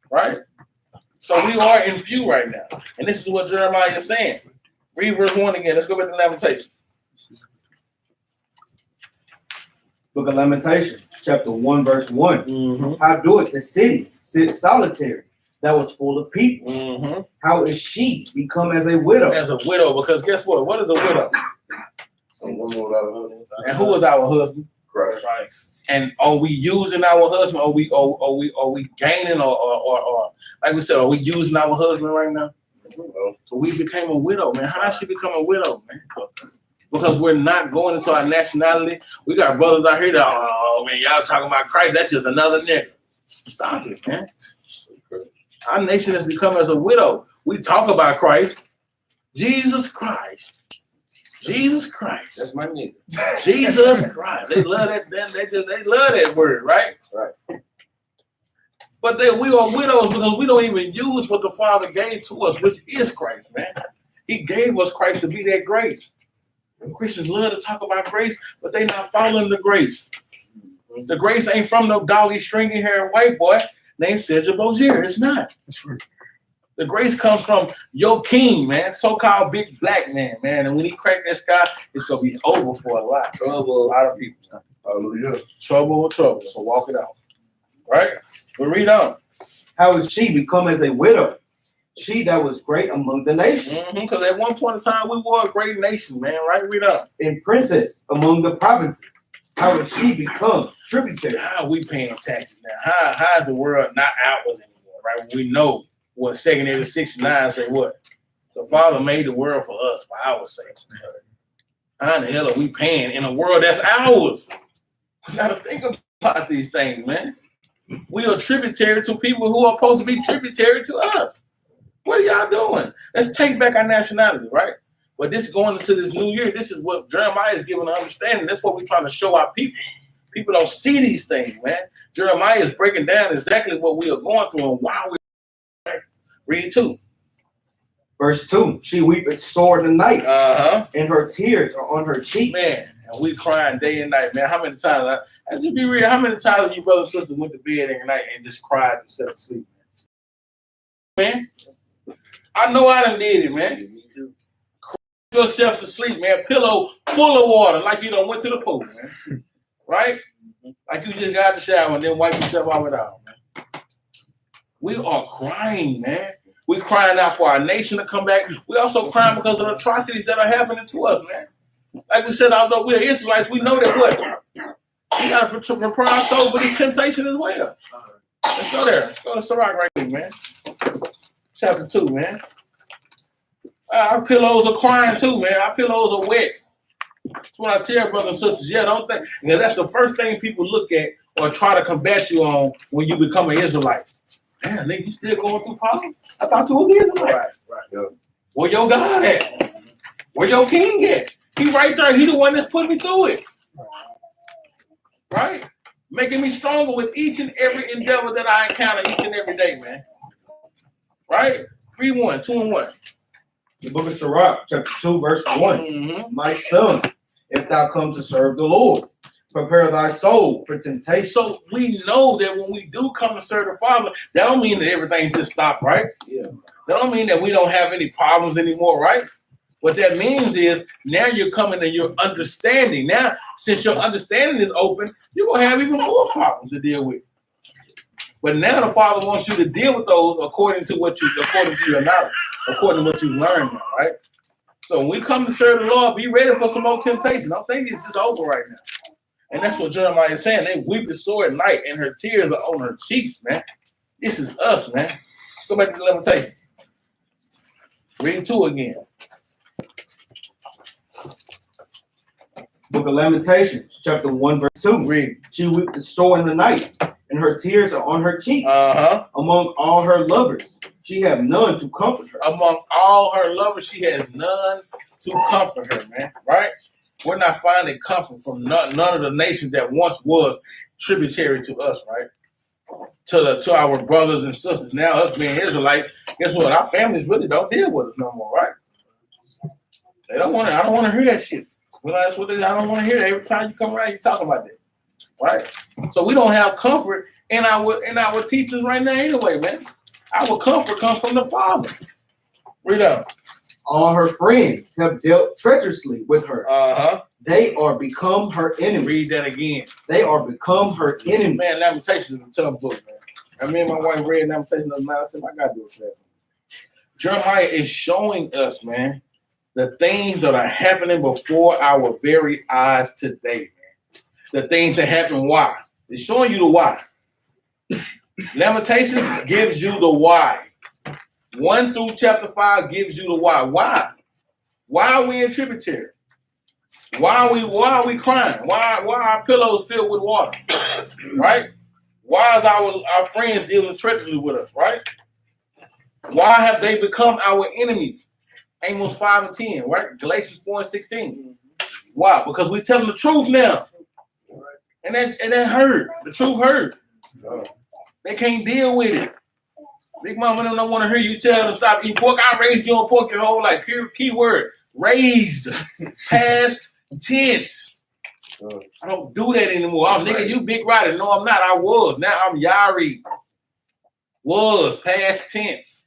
right? So we are in few right now. And this is what Jeremiah is saying. Read verse 1 again. Let's go back to Lamentation. Book of Lamentation, chapter 1, verse 1. How doeth the city sit solitary, that was full of people. Mm-hmm. How is she become as a widow? As a widow, because guess what? What is a widow? Some woman without a husband. And who was our husband? Christ. And are we using our husband? Are we gaining or like we said, are we using our husband right now? So we became a widow, man. How did she become a widow, man? Because we're not going into our nationality. We got brothers out here that, oh man, y'all talking about Christ. That's just another nigga. Stop it, man. Our nation has become as a widow. We talk about Christ. Jesus Christ. Jesus Christ. That's my nigga. Jesus Christ. They love that. They love that word, right? Right. But we are widows because we don't even use what the Father gave to us, which is Christ, man. He gave us Christ to be that grace. And Christians love to talk about grace, but they not following the grace. The grace ain't from no doggy, stringy hair white boy named Cedric Bozier. It's not. That's right. The grace comes from your king, man, so-called big black man, man. And when he crack that sky, it's gonna be over for a lot of people. Hallelujah. Trouble. So walk it out. Right? We'll read on. How is she become as a widow? She that was great among the nations. Because at one point in time, we were a great nation, man. Right? Read on. And princess among the provinces. How is she become tributary? How are we paying taxes now? How is the world not ours anymore? Right? We know what 2 Peter 6:9 say what? The Father made the world for us, for our sake. How in the hell are we paying in a world that's ours? We gotta think about these things, man. We are tributary to people who are supposed to be tributary to us. What are y'all doing? Let's take back our nationality, right? But this going into this new year, this is what Jeremiah is giving an understanding. That's what we're trying to show our people. People don't see these things, man. Jeremiah is breaking down exactly what we are going through and why we're read 2. Verse 2. She weepeth sore the night, and her tears are on her cheek. Man, and we crying day and night, man. How many times? And just be real, how many times have you brothers and sisters went to bed every night and just cried themselves to sleep? Man, I know I done did it, man. Me too. Cry yourself to sleep, man. Pillow full of water, like you done went to the pool, man. Right? Like you just got out the shower and then wipe yourself out with all, man. We are crying, man. We're crying out for our nation to come back. We also crying because of the atrocities that are happening to us, man. Like we said, although we're Israelites, we know that what? We got to prepare our soul for this temptation as well. Let's go there. Let's go to Sirach right here, man. Chapter 2, man. Our pillows are crying too, man. Our pillows are wet. That's what I tell brothers and sisters. Yeah, don't think. Because that's the first thing people look at or try to combat you on when you become an Israelite. Damn, nigga, you still going through problems? I thought you was an Israelite. Right. Yeah. Where your God at? Where your king at? He right there. He the one that's putting me through it. Right? Making me stronger with each and every endeavor that I encounter each and every day, man. Right? 3-1, 2-1. The book of Sirach, chapter 2, verse 1. My son, if thou come to serve the Lord, prepare thy soul for temptation. So we know that when we do come to serve the Father, that don't mean that everything just stopped, right? Yeah. That don't mean that we don't have any problems anymore, right? What that means is now you're coming to your understanding. Now, since your understanding is open, you're going to have even more problems to deal with. But now the Father wants you to deal with those according to your knowledge, according to what you learned now, right? So when we come to serve the Lord, be ready for some more temptation. Don't think it's just over right now. And that's what Jeremiah is saying. They weep sore at night, and her tears are on her cheeks, man. This is us, man. Let's go back to the limitation. Read 2 again. Book of Lamentations, chapter 1, verse 2. Read. She weepeth sore in the night, and her tears are on her cheeks. Among all her lovers, she have none to comfort her. Among all her lovers, she has none to comfort her, man. Right? We're not finding comfort from none of the nations that once was tributary to us, right? To our brothers and sisters. Now, us being Israelites, guess what? Our families really don't deal with us no more, right? They don't want to. I don't want to hear that shit. Well, that's what I don't want to hear. Every time you come around, you talk about that, right? So we don't have comfort in our teachings right now, anyway, man. Our comfort comes from the Father. Read up. All her friends have dealt treacherously with her. They are become her enemy. Read that again. They are become her enemy. Man, Lamentations is a tough book, man. And me and my wife read Lamentation of the night. I said, I gotta do a class. Jeremiah is showing us, man, the things that are happening before our very eyes today, man. The things that happen, why? It's showing you the why. Lamentations gives you the why. 1 through chapter 5 gives you the why. Why? Why are we in tributary? Why are we crying? Why are our pillows filled with water? Right? Why is our friends dealing treacherously with us, right? Why have they become our enemies? Amos 5 and 10, right? Galatians 4 and 16. Why? Because we tell them the truth now. And that hurt. The truth hurt. They can't deal with it. Big mama don't want to hear you tell them to stop eating pork. I raised you on pork your whole life. Key word. Raised. Past tense. I don't do that anymore. Oh, nigga, you big rider. No, I'm not. I was. Now I'm Yari. Was. Past tense.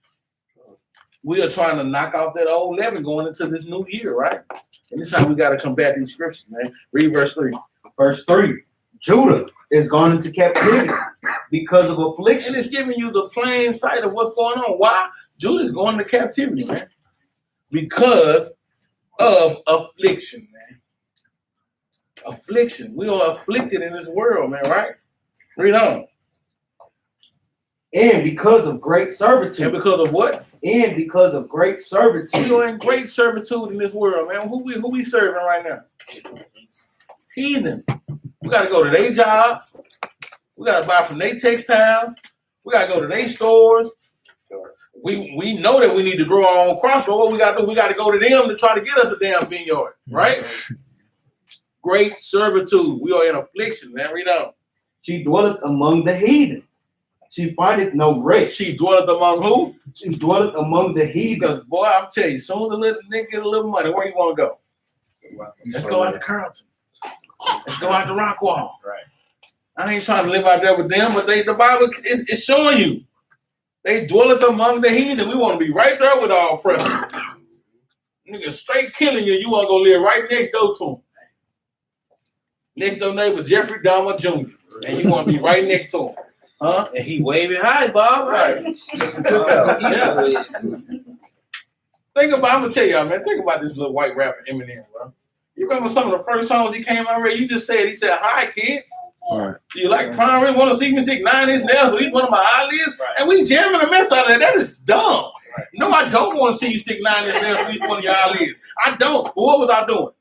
We are trying to knock off that old leaven going into this new year, right? And this is how we got to combat these scriptures, man. Read verse 3. Verse 3. Judah is gone into captivity because of affliction. And it's giving you the plain sight of what's going on. Why? Judah's going into captivity, man. Because of affliction, man. Affliction. We are afflicted in this world, man, right? Read on. And because of great servitude. And because of what? And because of great servitude. We are in great servitude in this world, man. Who we serving right now? Heathen. We got to go to their job. We got to buy from their textiles. We got to go to their stores. We know that we need to grow our own crops, but what we got to do, we got to go to them to try to get us a damn vineyard, right? Great servitude. We are in affliction, man. Read on. She dwelleth among the heathen. She findeth no rest. She dwelleth among who? She dwelleth among the heathen. Because, boy, I'm telling you, soon as the little nigga get a little money, where you want to go? Let's go out to Carrollton. Let's go out to Rockwall. Right. I ain't trying to live out there with them, but the Bible is showing you. They dwelleth among the heathen. We want to be right there with our oppressors. Nigga straight killing you. You want to go live right next door to him. Next door neighbor, Jeffrey Dahmer Jr. And you want to be right next to him. Huh? And he waving high, Bob. Right. Yeah. I'm going to tell y'all, man. Think about this little white rapper, Eminem, bro. You remember some of the first songs he came out with? You just said, hi, kids. Right. Do you like crime? Really want to see me stick 9 inch nails with each one of my eyelids? Right. And we jamming the mess out of that. That is dumb. Right. No, I don't want to see you stick 9 inch nails with each one of your eyelids. I don't. But what was I doing?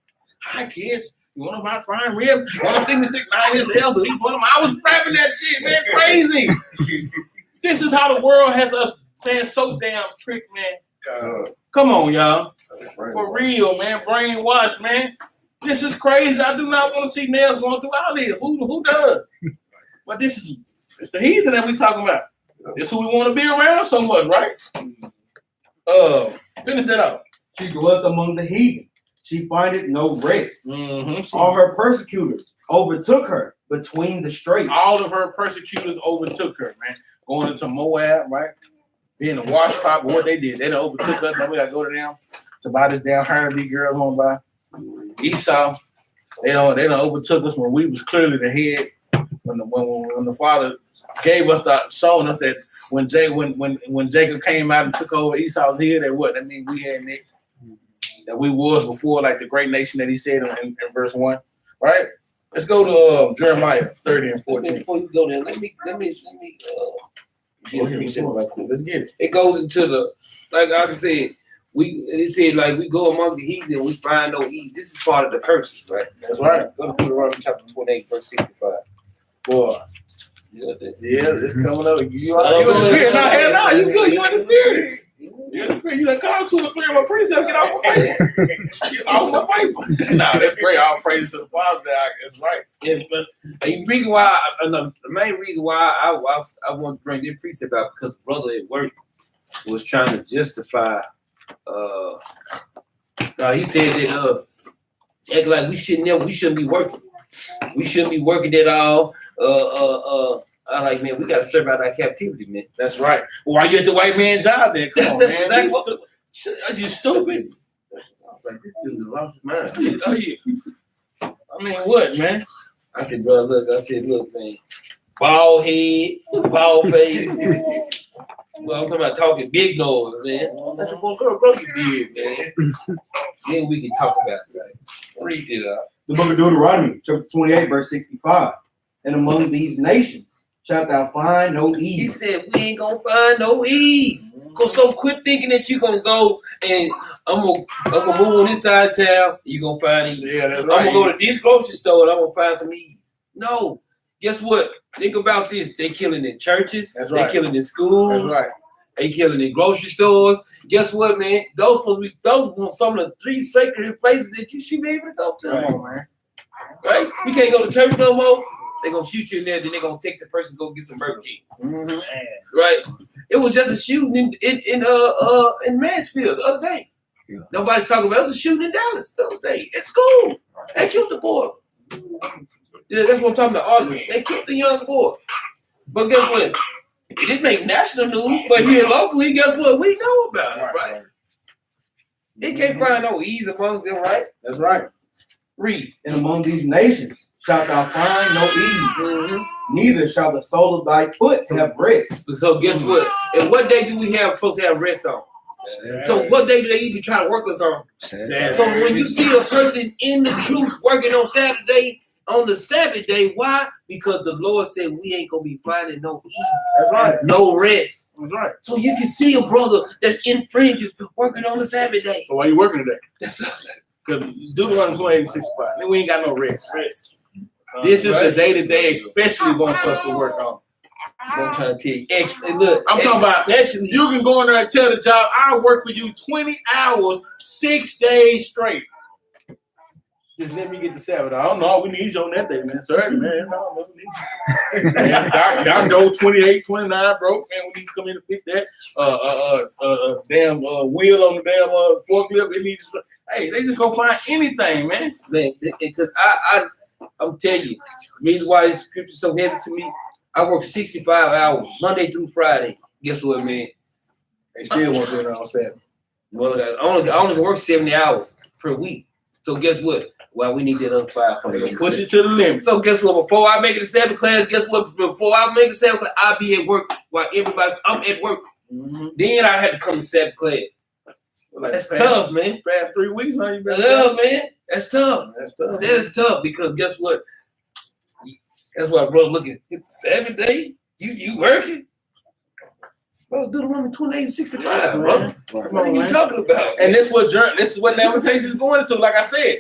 Hi, kids. You want to buy prime rib? Want to see me stick 9 inch nails with each one of my? I was rapping that shit, man. Crazy. This is how the world has us, man, so damn tricked, man. Come on, y'all. For real, man. Brainwashed, man. This is crazy. I do not want to see nails going through eyelids. Who does? But it's the heathen that we talking about. This who we want to be around so much, right? Finish that out. She dwelleth among the heathen. She findeth no rest. Mm-hmm. All her persecutors overtook her between the straits. All of her persecutors overtook her, man. Going into Moab, right? Being a wash crop, what they did. They done overtook us. Now we got to go to them to buy this damn Harnaby girl on by. Esau, they done overtook us when we was clearly the head. When the father gave us showing us that when Jacob came out and took over Esau's head, that means we had next. That we was before, like the great nation that he said in verse 1. Right? Let's go to Jeremiah 30 and 14. Before you go there, let me get Let's get it. It goes into the, like I said, it said like we go among the heathen and we find no ease. This is part of the curses, right? That's right. Go to Deuteronomy chapter 28, verse 65. Boy. Yeah, it's coming up. You in the spirit. No, you good. You in the spirit. You in the spirit. You done called 2 or 3 of my precepts. Get off my paper. Get off my paper. Nah, that's great. All praise to the Father. That's right. Yeah, but the reason why, the main reason why I want to bring this precept out because brother at work was trying to justify. He said that act like we shouldn't be working. We shouldn't be working at all. I like, man, we gotta serve out our captivity, man. That's right. Why you at the white man job then? Come on, man. Exactly Are you stupid? Like, this dude lost his mind. I mean, what, man? I said, bro, look, man. bald head, bald face. Well, I'm talking about talking big noise, man. I said, well, girl, grow your beard, man. Then we can talk about it. Right? Read it up. The book of Deuteronomy, chapter 28, verse 65. And among these nations shalt thou find no ease. He said, we ain't gonna find no ease. So quit thinking that you're gonna go and I'm gonna move on this side of town, you're gonna find ease. Yeah, that's I'm right. gonna go to this grocery store and I'm gonna find some ease. No. Guess what? Think about this. They killing in churches. That's They right. killing in schools. That's right. They killing in grocery stores. Guess what, man? Those are some of the 3 sacred places that you should be able to go to. Come on, man. Right? You can't go to church no more. They're gonna shoot you in there, then they're gonna take the person to go get some Burger King. Right? It was just a shooting in Mansfield the other day. Yeah. Nobody talking about it. It was a shooting in Dallas the other day at school. They killed the boy. Yeah, that's what I'm talking about. August. They killed the young boy. But guess what? It didn't make national news, but here locally, guess what? We know about it, right? They can't find no ease amongst them, right? That's right. Read. And among these nations shalt thou find no ease. Neither shall the sole of thy foot have rest. So guess what? And what day do we have supposed to have rest on? So what day do they even try to work us on? Saturday. So when you see a person in the truth working on Saturday, on the Sabbath day, why? Because the Lord said we ain't gonna be finding no ease. That's right. No rest. That's right. So you can see a brother that's in fringes working on the Sabbath day. So why you working today? That's Because Deuteronomy 28 and 65. We ain't got no rest. This is the day that they especially want us to work on. I'm trying to tell you. Excellent. Look, I'm talking about especially you can go in there and tell the job, I'll work for you 20 hours, 6 days straight. Just let me get the Sabbath. I don't know. We need you on that day, man. Sorry, man. No, we need you. Y'all go 28, 29, bro. Man, we need to come in and fix that. Damn wheel on the damn forklift. They need to, hey, they just gonna find anything, man. because I'm telling you, the reason why this scripture is so heavy to me, I work 65 hours, Monday through Friday. Guess what, man? They still want to do it on Sabbath. Well, I only can work 70 hours per week. So guess what? Well, we need that other 500. Push it to the limit. So guess what? Before I make it to Sabbath class, guess what? Before I make it to Sabbath class, I'll be at work while I'm at work. Then I had to come to Sabbath class. Like That's tough, man. Past 3 weeks, now you better. Yeah, man. That's tough. That's tough. That's tough because guess what? That's why, bro, looking at the Sabbath day, you working? Bro, Deuteronomy 28 and 65, bro. What are you talking about? And this is what lamentation is going into. Like I said,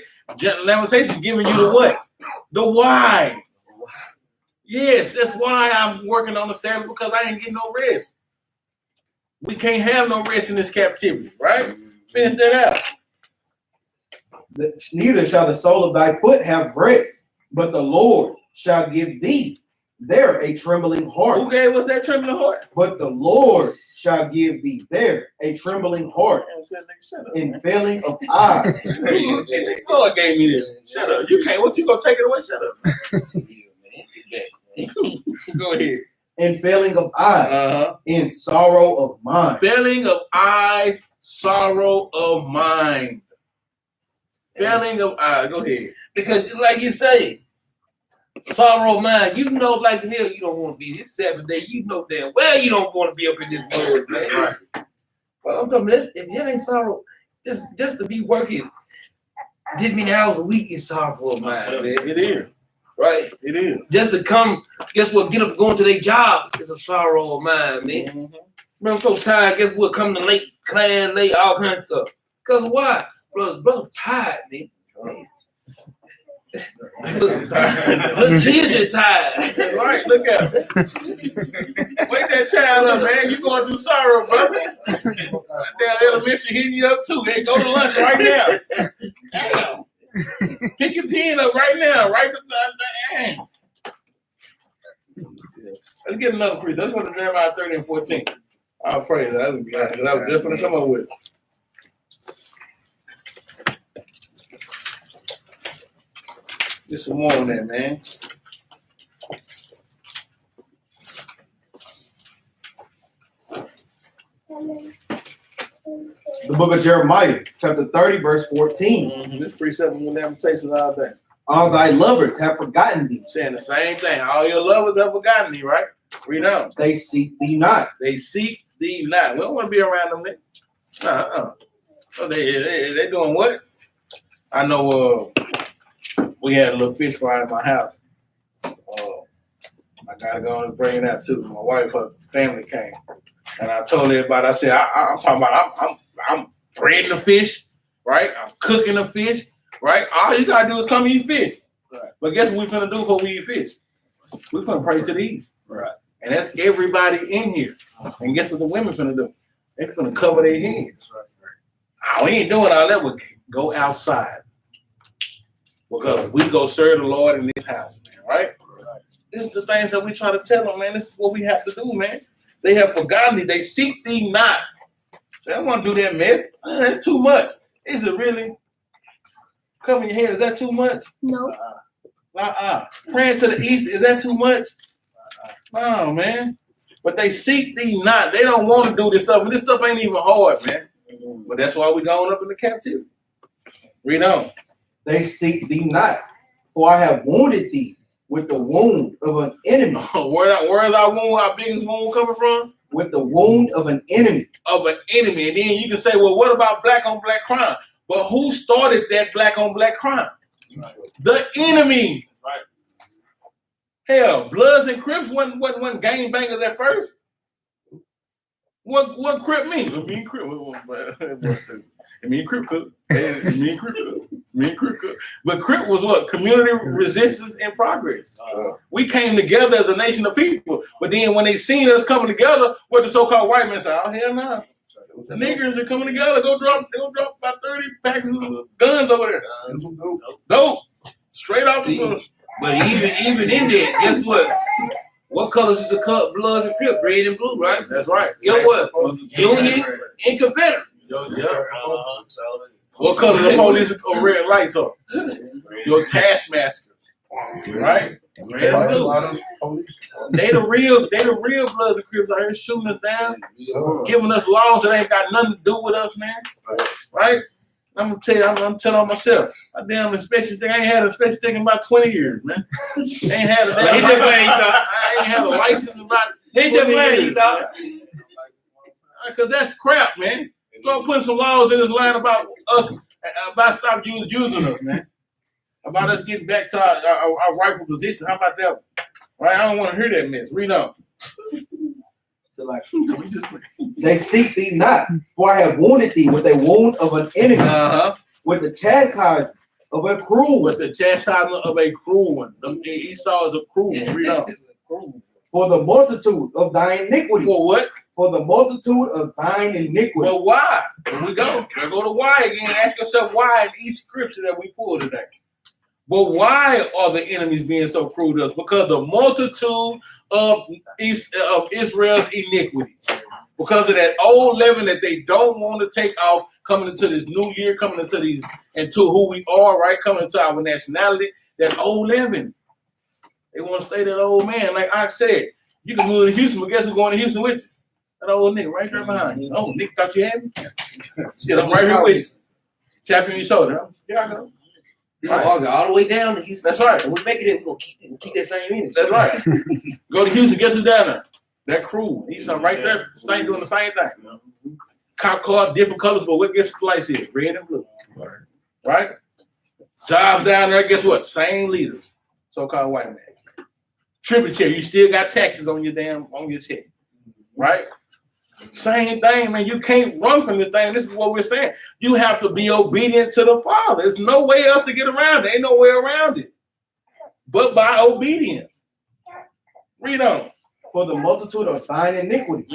lamentation is giving you the what? The why. Yes, that's why I'm working on the Sabbath, because I ain't getting no rest. We can't have no rest in this captivity, right? Finish that out. Neither shall the sole of thy foot have rest, but the Lord shall give thee there a trembling heart. Who gave us that trembling heart? But the Lord shall give thee there a trembling heart and failing of eyes. The Lord gave me this. Shut up. You can't. What you gonna take it away? Shut up. Go ahead. And failing of eyes, in sorrow of mind. Failing of eyes, sorrow of mind. Failing of eyes. Go ahead. Because like you say, sorrow of mind. You know, like the hell, you don't want to be this Sabbath day. You know damn well you don't want to be up in this mode, man. Right. Well, I'm talking about if that ain't sorrow, just to be working this many hours a week is sorrow of mind, man. It is. Right? It is. Just to come, guess what? Get up, going to their job is a sorrow of mine, man. Man, I'm so tired. Guess what? Coming to late class, late, all kinds of stuff. Cause why? Brother's tired, man. Little children tired. That's right. Look at it. Wake that child up, man. You going through sorrow, brother. Damn elementary hitting you up too. Hey, go to lunch right now. Damn. Pick your pen up right now. Right the Let's get another priest. Let's go to Jeremiah 30 and 14. I'll pray that. I was definitely come up with it. Just some more on that, man. The book of Jeremiah, chapter 30, verse 14. This precept with lamentations all day. All thy lovers have forgotten thee. Saying the same thing. All your lovers have forgotten thee, right? Read on. They seek thee not. They seek thee not. We don't want to be around them. So they doing what? I know we had a little fish fry in my house. I gotta go and bring it out too. My wife, her family came. And I told everybody, I said, I'm talking about I'm breading the fish, right? I'm cooking the fish, right? All you gotta do is come eat fish. Right. But guess what we finna do before we eat fish? We finna pray to these. Right. And that's everybody in here. And guess what the women finna do? They finna cover their heads. Right. We ain't doing all that. We go outside. Because we go serve the Lord in this house, man, right? This is the things that we try to tell them, man. This is what we have to do, man. They have forgotten thee. They seek thee not. They don't want to do that mess. Man, that's too much. Is it really? Cover your head. Is that too much? No. Praying to the east. Is that too much? No, man. But they seek thee not. They don't want to do this stuff. And this stuff ain't even hard, man. But that's why we're going up in the captivity. Read on. They seek thee not. For I have wounded thee with the wound of an enemy. Where is our wound, our biggest wound coming from? With the wound of an enemy. Of an enemy. And then you can say, well, what about black on black crime? But who started that black on black crime? Right. The enemy. Right. Hell, Bloods and Crips wasn't gangbangers at first. What Crip mean? I mean Crip. I mean Crip cook. Me and Crip cook. But Crip was what? Community resistance and progress. We came together as a nation of people. But then when they seen us coming together, what the so-called white men said, oh hell no. The niggers are coming together. They go drop about 30 packs of guns over there. Dope. Straight off the book. But even in there, guess what? What colors is the Bloods and Crips? Red and blue, right? That's right. Guess what? Union and Confederate. Yeah. What color the police or red lights are? Your taskmasters, right? Red and blue. They the real Bloods and Crips out here shooting us down, giving us laws that ain't got nothing to do with us, man. Right? I'm gonna tell you, I'm telling myself, I damn inspection thing. I ain't had an inspection thing in about 20 years, man. I ain't had a license in about 20 years. Because that's crap, man. Start putting some laws in this line about us, about stop using us, man. About us getting back to our rightful position. How about that? Right? I don't want to hear that mess. Read on. They seek thee not, for I have wounded thee with a wound of an enemy, with the chastisement of a cruel one. With the chastisement of a cruel one. Esau is a cruel one. Read on. For the multitude of thine iniquity. For what? For the multitude of thine iniquity. Well, why? Here we go. Let's go to why again. Ask yourself why in each scripture that we pull today. But why are the enemies being so cruel to us? Because the multitude of Israel's iniquity. Because of that old leaven that they don't want to take off coming into this new year, coming into who we are, right? Coming into our nationality, that old leaven. They want to stay that old man. Like I said, you can move to Houston, but guess who's going to Houston with you? That old nigga right there behind you. Oh, Nick thought you had me? Shit, I'm right here with you. Tapping your shoulder. Here I go. Right. All the way down to Houston. That's right. And we make it, we're going to keep that same energy. That's right. Go to Houston, guess who's down there? That crew. He's right there, doing the same thing. Cop car, different colors, but what gets the lights here? Red and blue. Right? Jobs down there, guess what? Same leaders. So-called white man. Tributary, you still got taxes on your check. Right? Same thing, man. You can't run from this thing. This is what we're saying. You have to be obedient to the Father. There's no way else to get around it. There ain't no way around it. But by obedience. Read on. For the multitude of thine iniquity,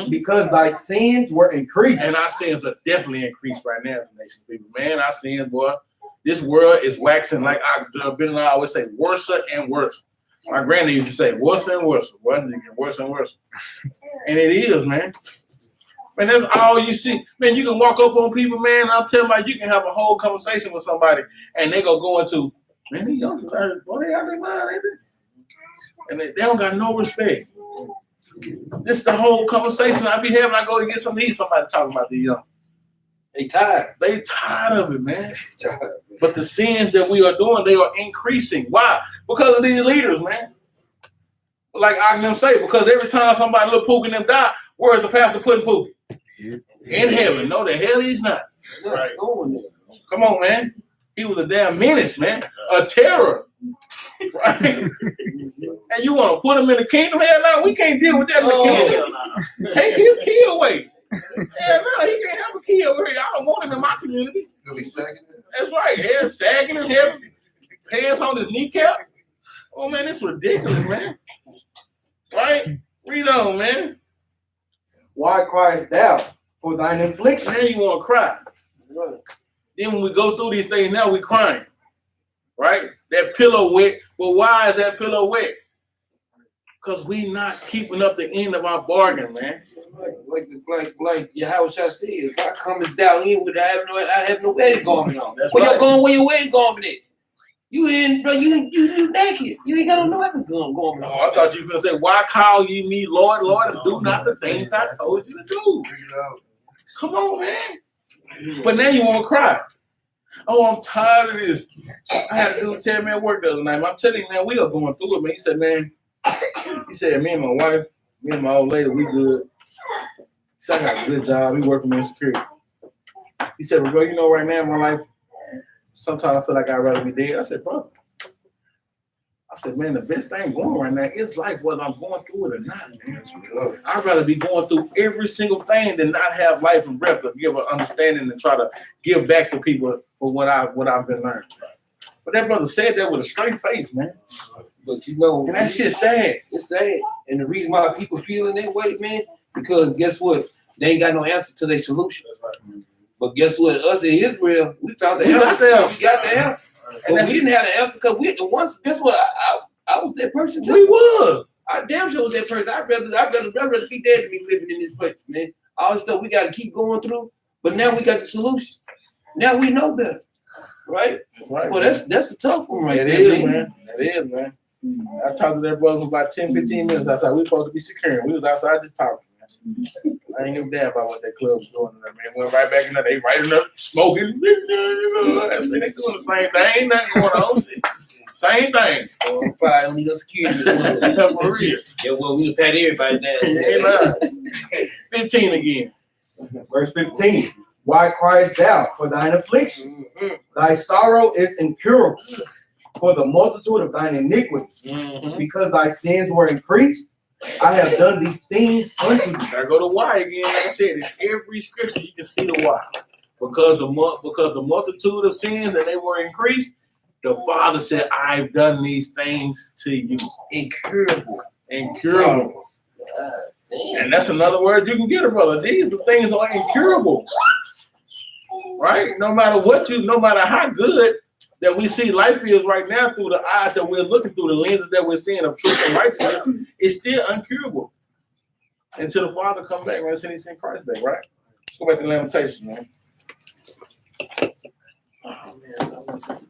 because thy sins were increased. And our sins are definitely increased right now as a nation of people. Man, our sins, boy, this world is waxing, like Benaniyah always say, worse and worse. My granddad used to say, worse and worse. Boy, it get worse and worse. And it is, man. Man, that's all you see. Man, you can walk up on people, man, and I'm telling you, you can have a whole conversation with somebody, and they go into, man, these young boy, they out their mind, ain't they? And they don't got no respect. This is the whole conversation I be having. I go to get something to eat, somebody talking about the young. They tired. They tired of it, man. But the sins that we are doing, they are increasing. Why? Because of these leaders, man. Like I can say, because every time somebody look Pookie and them die, where is the pastor putting Pookie? In heaven. No, the hell he's not. Right. Going there. Come on, man. He was a damn menace, man. A terror. Right? And you want to put him in the kingdom? Hell no, we can't deal with that in the kingdom. Take his key away. Hell no, he can't have a key over here. I don't want him in my community. He'll be sagging. That's right. Hair sagging his head, pants on his kneecap. Oh man, it's ridiculous, man. Right? Read on, man. Why criest thou for thine affliction? Now you want to cry. Then when we go through these things, now we crying. Right? That pillow wet. Well, why is that pillow wet? Because we not keeping up the end of our bargain, man. Like Yahweh said, if I come down in with I have no wedding garment on. That's Where right. you going? Where your wedding garment at? You in, bro? You naked. You ain't got no wedding garment on. Oh, I thought you were gonna say, why call you me Lord, Lord, and do not the things I told you to do? Come on, man. But now you want to cry. Oh, I'm tired of this. I had to do 10 man work the other night. I'm telling you, man, we are going through it, man. He said, man, me and my wife, me and my old lady, we good. He said, I got a good job. We working in security. He said, well, bro, you know, right now in my life, sometimes I feel like I'd rather be dead. I said, brother. I said, man, the best thing going right now is life, whether I'm going through it or not, man. I'd rather be going through every single thing than not have life and breath to give an understanding and try to give back to people for what I've been learning. But that brother said that with a straight face, man. But you know, And that shit's sad. it's sad. And the reason why people feeling that way, man, because guess what? They ain't got no answer to their solution. But guess what? Us in Israel, we found the answer. We got the answer. And But we didn't have the answer because once. Guess what? I was that person too. We was. I damn sure was that person. I'd rather be dead than be living in this place, man. All this stuff we got to keep going through. But now we got the solution. Now we know better, right? Right, Well, man. that's a tough one, right? It there, is, man. It is, man. I talked to that brother for about 10, 15 minutes outside. We supposed to be securing. We was outside just talking, man. I ain't give a damn about what that club was doing in there, man. Went right back in there. They right in there smoking. I say they doing the same thing. Ain't nothing going on. Same thing. Probably only go security. For real. Yeah, well, we pat everybody down. Ain't lying. 15 again. Verse 15. Why criest thou for thine affliction? Mhm. Thy sorrow is incurable for the multitude of thine iniquities. Mm-hmm. Because thy sins were increased, I have done these things unto thee. I go to why again. Like I said, in every scripture you can see the why. Because the multitude of sins that they were increased, the Father said, I've done these things to you. Incurable. Incurable. Damn. And that's another word you can get, brother. These things are incurable. Right? No matter how good that we see life is right now through the eyes that we're looking through, the lenses that we're seeing of truth and righteousness, it's still uncurable. Until the Father comes back, man, send Christ back, right? Let's go back to Lamentations, man. Oh, man.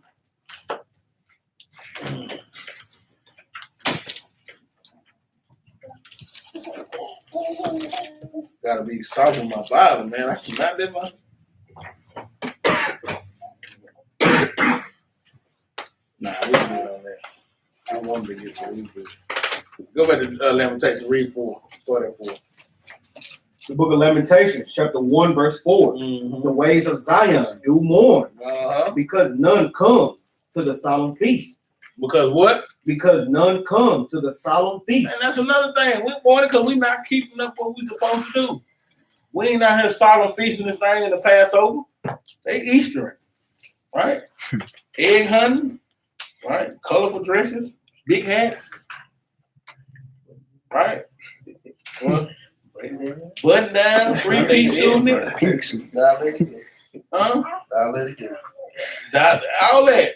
Gotta be soft in my Bible, man. I cannot live my. Nah, we good on that. I want to get there. We good. Go back to Lamentations, read 4. Start at 4. The book of Lamentations, chapter 1, verse 4. Mm-hmm. The ways of Zion do mourn, because none come to the solemn feast. Because what? Because none come to the solemn feast. And that's another thing. We're mourning because we're not keeping up what we're supposed to do. We ain't out here solemn feasting this thing in the Passover. They Eastern, right? Egg hunting, right? Colorful dresses, big hats, right? Well, button down, 3-piece suit, huh? All that.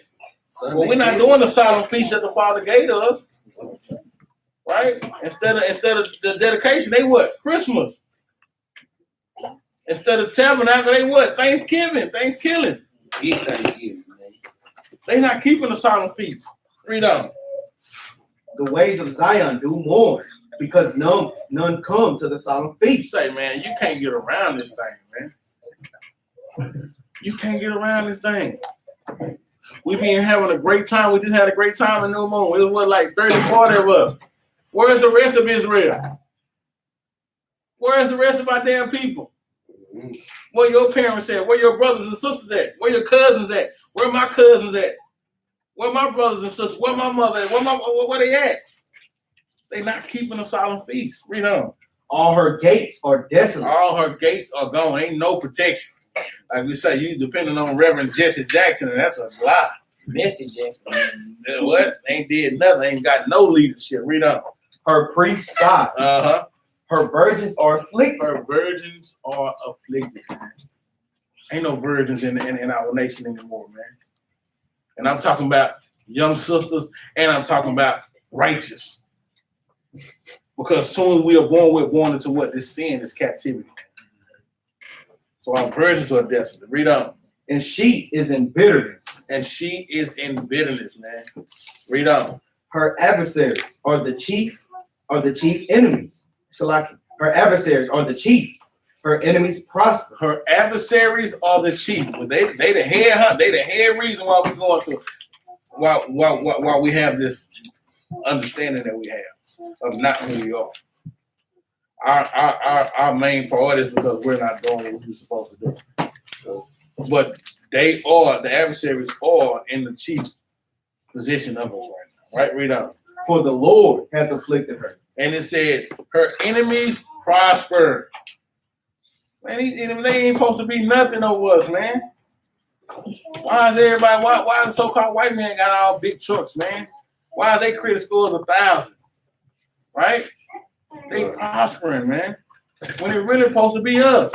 Well, we're not doing the solemn feast that the Father gave us, right? Instead of the dedication, they what? Christmas. Instead of tabernacle, they what? Thanksgiving. Big Thanksgiving, man. They not keeping the solemn feast. Read on. The ways of Zion do mourn, because none come to the solemn feast. Say, man, you can't get around this thing, man. You can't get around this thing. We been having a great time. We just had a great time in New Moon. It was like 30, 40 of us. Where's the rest of Israel? Where's the rest of our damn people? Where your parents at? Where your brothers and sisters at? Where your cousins at? Where my cousins at? Where my brothers and sisters? Where my mother at? Where they at? They not keeping a solemn feast. Read on. All her gates are desolate. All her gates are gone. Ain't no protection. Like we say, you depending on Reverend Jesse Jackson, and that's a lie. Jesse Jackson. What? Ain't did nothing. Ain't got no leadership. Read on. Her priests sigh. Her virgins are afflicted. Her virgins are afflicted. Ain't no virgins in our nation anymore, man. And I'm talking about young sisters, and I'm talking about righteous. Because soon we're born into what? This sin, this captivity. So our virgins are desolate. Read on. And she is in bitterness. And she is in bitterness, man. Read on. Her adversaries are the chief enemies. Salaki. Her adversaries are the chief. Her enemies prosper. Her adversaries are the chief. Well, they the head hunt. They the head reason why we're going through. Why we have this understanding that we have of not who we are. Our main priority is because we're not doing what we're supposed to do. But the adversaries are in the chief position of us right now. Right? Read on. For the Lord hath afflicted her. And it said, her enemies prosper. Man, they ain't supposed to be nothing over us, man. Why is everybody, why the so-called white man got all big trucks, man? Why are they credit scores 1,000? Right? They prospering, man. When it really supposed to be us.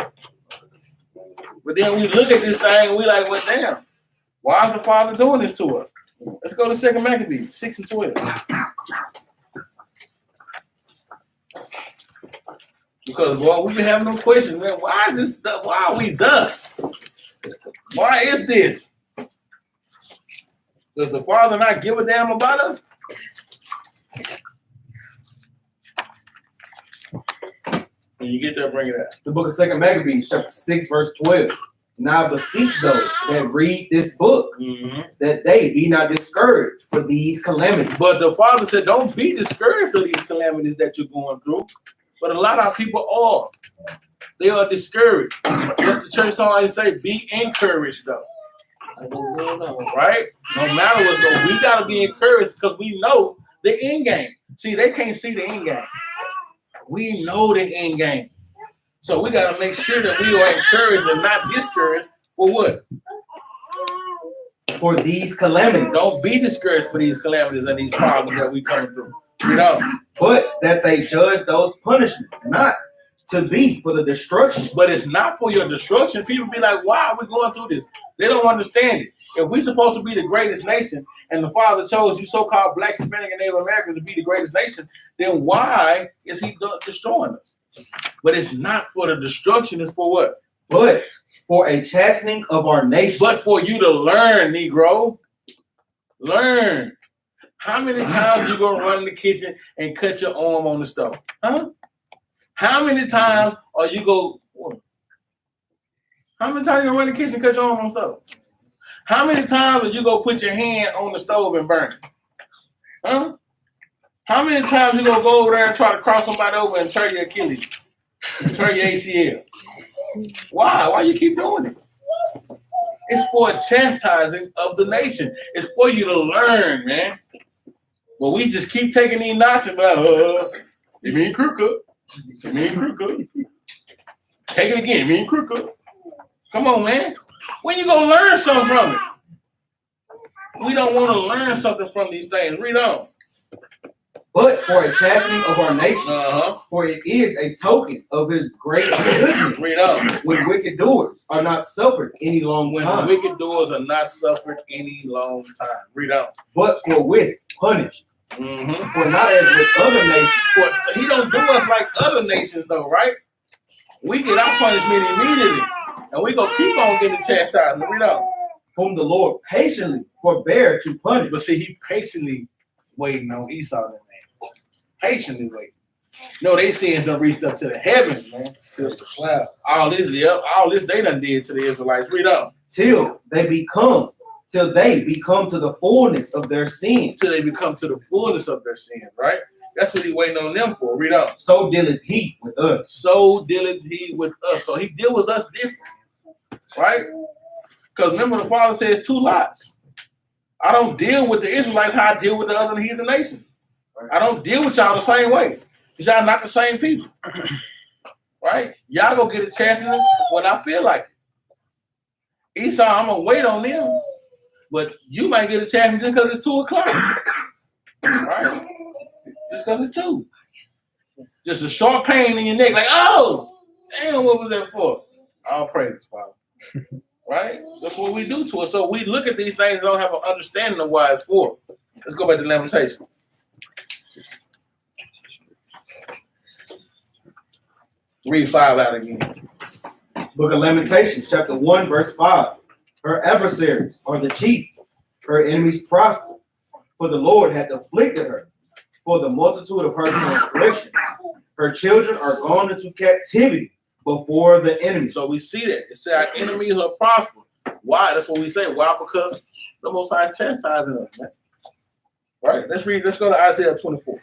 But then we look at this thing and we like, well, damn. Why is the Father doing this to us? Let's go to 2 Maccabees, 6 and 12. Because, boy, we've been having them questions, man. Why is this? Why are we thus? Why is this? Does the Father not give a damn about us? When you get there, bring it out. The book of 2 Maccabees, chapter 6, verse 12. Now beseech those that read this book, that they be not discouraged for these calamities. But the Father said, don't be discouraged of these calamities that you're going through. But a lot of people are. They are discouraged. What the church always say, be encouraged though. Right? No matter what's going on, we got to be encouraged because we know the end game. See, they can't see the end game. We know the end game. So we got to make sure that we are encouraged and not discouraged for what? For these calamities. Don't be discouraged for these calamities and these problems that we come through. You know? But that they judge those punishments, not to be for the destruction. But it's not for your destruction. People be like, why are we going through this? They don't understand it. If we're supposed to be the greatest nation and the Father chose you so-called Black, Hispanic, and Native Americans to be the greatest nation, then why is he destroying us? But it's not for the destruction. It's for what? But for a chastening of our nation. But for you to learn, Negro. Learn. How many times you gonna run in the kitchen and cut your arm on the stove? Huh? How many times are you How many times you gonna run in the kitchen and cut your arm on the stove? How many times are you gonna put your hand on the stove and burn it? Huh? How many times you gonna go over there and try to cross somebody over and tear your Achilles? Tear your ACL? Why? Why you keep doing it? It's for a chastising of the nation. It's for you to learn, man. Well, we just keep taking these knocks and you mean crooked? You mean crooked? Take it again. You mean crooked? Come on, man. When you gonna learn something from it? We don't want to learn something from these things. Read on. But for a chastening of our nation, for it is a token of his great goodness. Read on. When wicked doers are not suffered any long time. When wicked doers are not suffered any long time. Read on. But forthwith punished. For not as with other nations. He don't do us like other nations, though, right? We get our punishment immediately, and we gonna keep on getting chastised. Read on. Whom the Lord patiently forbear to punish. But see, he patiently waiting on Esau and that man. Patiently waiting. No, they sins done reached up to the heavens, man. Wow. All this they done did to the Israelites. Read up. Till they become to the fullness of their sin. Till they become to the fullness of their sin, right? That's what he waiting on them for. Read up. So dealeth he with us. So dealeth he with us. So he deal with us different, right? Because remember the Father says 2 lots. I don't deal with the Israelites how I deal with the other heathen nations. I don't deal with y'all the same way. Because y'all not the same people. Right? Y'all gonna get a chance when I feel like it. Esau, I'm gonna wait on them. But you might get a chance just because it's 2 o'clock. Right? Just because it's 2. Just a short pain in your neck, like, oh, damn, what was that for? All praises, Father. Right? That's what we do to us. So we look at these things and don't have an understanding of why it's for. Let's go back to Lamentation. Read 5 out again. Book of Lamentations, chapter 1, verse 5. Her adversaries are the chief, her enemies prosper, for the Lord hath afflicted her, for the multitude of her transgressions. Her children are gone into captivity before the enemy. So we see that. It said our enemies are prosper. Why? That's what we say. Why? Because the Most High is chastising us, man. Right? Let's read. Let's go to Isaiah 24.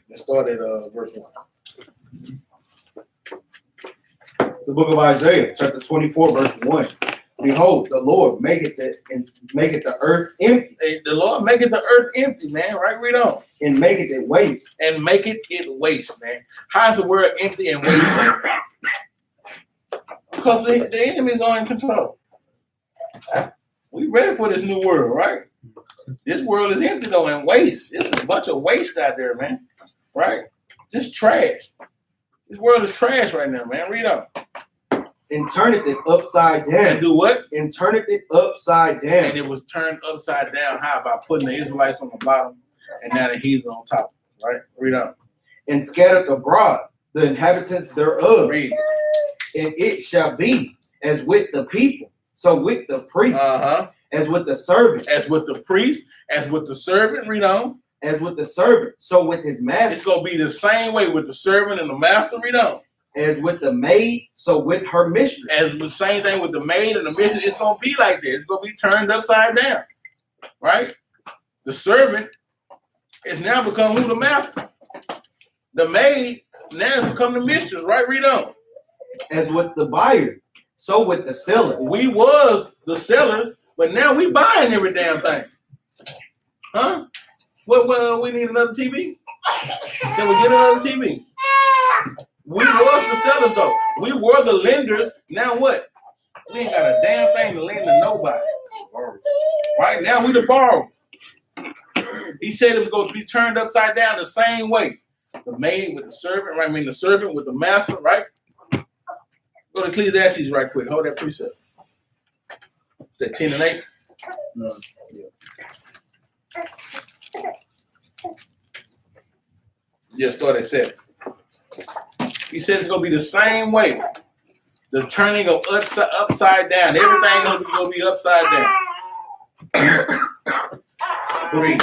Let's start at verse 1. The book of Isaiah, chapter 24, verse 1. Behold, the Lord maketh the earth empty. Hey, the Lord maketh the earth empty, man. Right? Read on. And maketh it waste. And maketh it waste, man. How's the word empty and waste, man? Because the enemies are in control. We ready for this new world, right? This world is empty though and waste. It's a bunch of waste out there, man. Right? Just trash. This world is trash right now, man. Read on. And turneth it upside down. And do what? And turneth it upside down. And it was turned upside down. How? By putting the Israelites on the bottom and now the heathen on top. Right? Read on. And scattered abroad the inhabitants thereof. Read. And it shall be as with the people, so with the priest, as with the servant, as with the priest, as with the servant. Read on. As with the servant, so with his master. It's gonna be the same way with the servant and the master. Read on. As with the maid, so with her mistress. As the same thing with the maid and the mistress, it's gonna be like this. It's gonna be turned upside down, right? The servant is now become who? The master. The maid now has become the mistress, right? Read on. As with the buyer, so with the seller. We was the sellers, but now we buying every damn thing. Huh? Well, we need another TV. Can we get another TV? We was the sellers though. We were the lenders. Now what? We ain't got a damn thing to lend to nobody. Right now we the borrowers. He said it was going to be turned upside down the same way. The maid with the servant, right? I mean the servant with the master, right? Go to Ecclesiastes right quick. Hold that precept. That 10 and 8. Yeah, start at 7. He says it's gonna be the same way. The turning of upside down. Everything gonna be upside down. Read.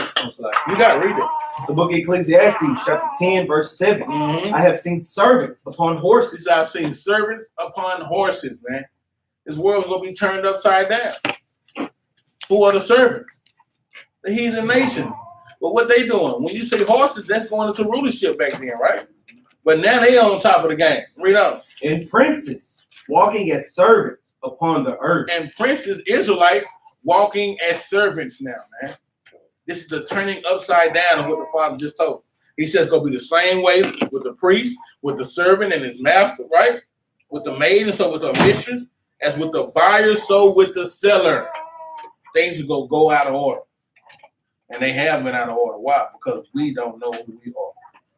You gotta read it. The book of Ecclesiastes, chapter 10, verse 7. I have seen servants upon horses. I've seen servants upon horses, man. This world's gonna be turned upside down. Who are the servants? The heathen nations. But what they doing? When you say horses, that's going into rulership back then, right? But now they on top of the game. Read on. And princes walking as servants upon the earth. And princes, Israelites, walking as servants now, man. This is the turning upside down of what the Father just told us. He says it's going to be the same way with the priest, with the servant and his master, right? With the maid and so with the mistress. As with the buyer, so with the seller. Things are going to go out of order. And they have been out of order. Why? Because we don't know who we are.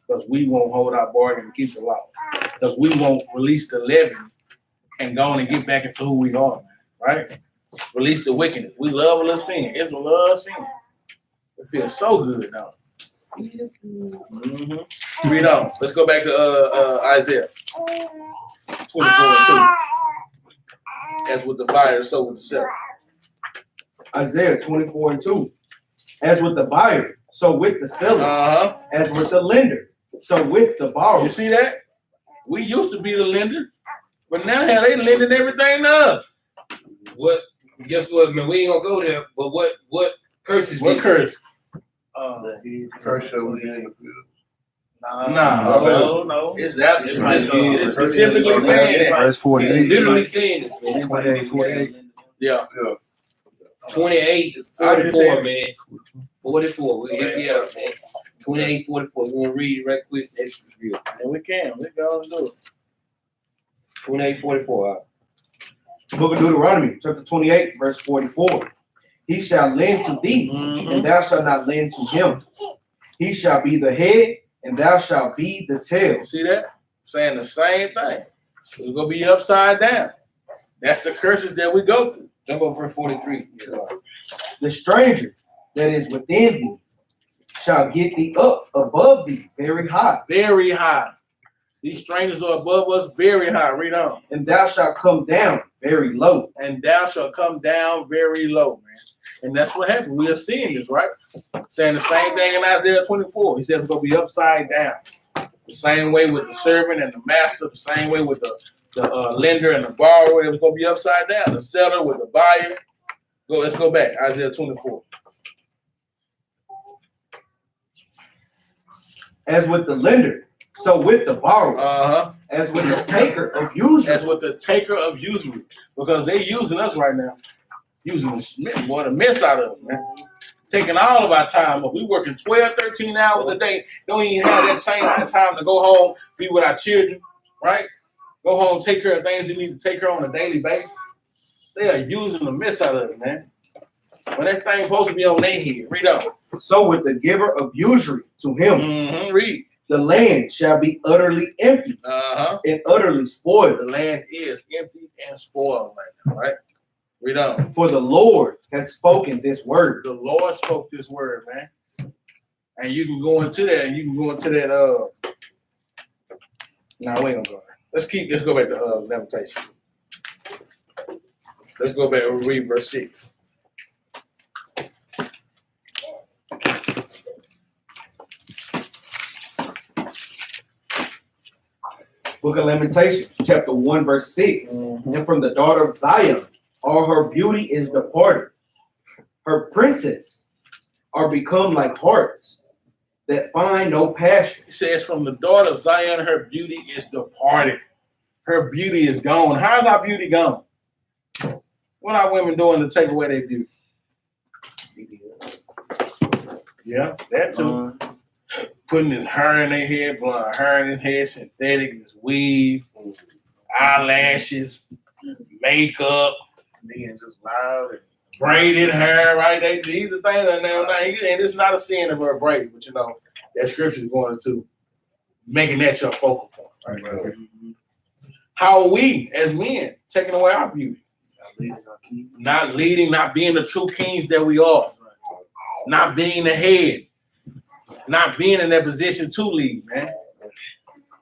Because we won't hold our bargain and keep the law. Because we won't release the leaven and go on and get back into who we are, right? Release the wickedness. We love a little sin. Israel loves sin. It feels so good, though. Read on. Let's go back to Isaiah 24 and 2. As with the buyer, so with the seller. Isaiah 24:2. As with the buyer, so with the seller. As with the lender, so with the borrower. You see that? We used to be the lender, but now they lending everything to us. What? Guess what, man? We ain't gonna go there. But what curses? What curse? First show we in the field. No. It's that. It's specifically saying that. Verse 48. Literally saying this, man. 28, 48. Yeah. 28, I just 44, said- man. 44. We'll hit me up, man. 28, 44. You want to read it right quick? That's real. And we can. We go and do it. 28, 44. Book of Deuteronomy, chapter 28, verse 44. He shall lend to thee, and thou shalt not lend to him. He shall be the head, and thou shalt be the tail. You see that? Saying the same thing. It's gonna be upside down. That's the curses that we go through. Jump up verse 43. The stranger that is within thee shall get thee up above thee very high, Very high. These strangers are above us very high. Read on. and thou shalt come down very low. And thou shalt come down very low, man. And that's what happened. We are seeing this, right? Saying the same thing in Isaiah 24. He said it's going to be upside down. The same way with the servant and the master, the same way with the lender and the borrower. It was going to be upside down. The seller with the buyer. Let's go back. Isaiah 24. As with the lender, so with the borrower. As with the taker of usury. As with the taker of usury. Because they're using us right now. Using the mess out of us, man. Taking all of our time up. We working 12, 13 hours a day. Don't even have that same amount of time to go home, be with our children, right? Go home, take care of things you need to take care of on a daily basis. They are using the mess out of us, man. When that thing supposed to be on their head. Read on. So with the giver of usury to him, Read. the land shall be utterly empty and utterly spoiled. The land is empty and spoiled right now, right? Read on. For the Lord has spoken this word. The Lord spoke this word, man. And you can go into that, and you can go into that, no, we ain't gonna go there. Let's go back to Lamentation. Let's go back and read verse 6. Book of Lamentations, chapter 1, verse 6. And from the daughter of Zion, all her beauty is departed. Her princes are become like harts that find no pasture. It says, from the daughter of Zion, her beauty is departed. Her beauty is gone. How's our beauty gone? What are women doing to take away their beauty? Yeah, that too. Putting his hair in their head, blowing hair in his head, synthetic, his weave, eyelashes, makeup, Being just loud and braided hair, right? These are things that now, and it's not a sin of her braid, but you know, that scripture is going into making that your focal point. Right? How are we as men taking away our beauty? Not leading, not being the true kings that we are, not being the head, not being in that position to lead, man.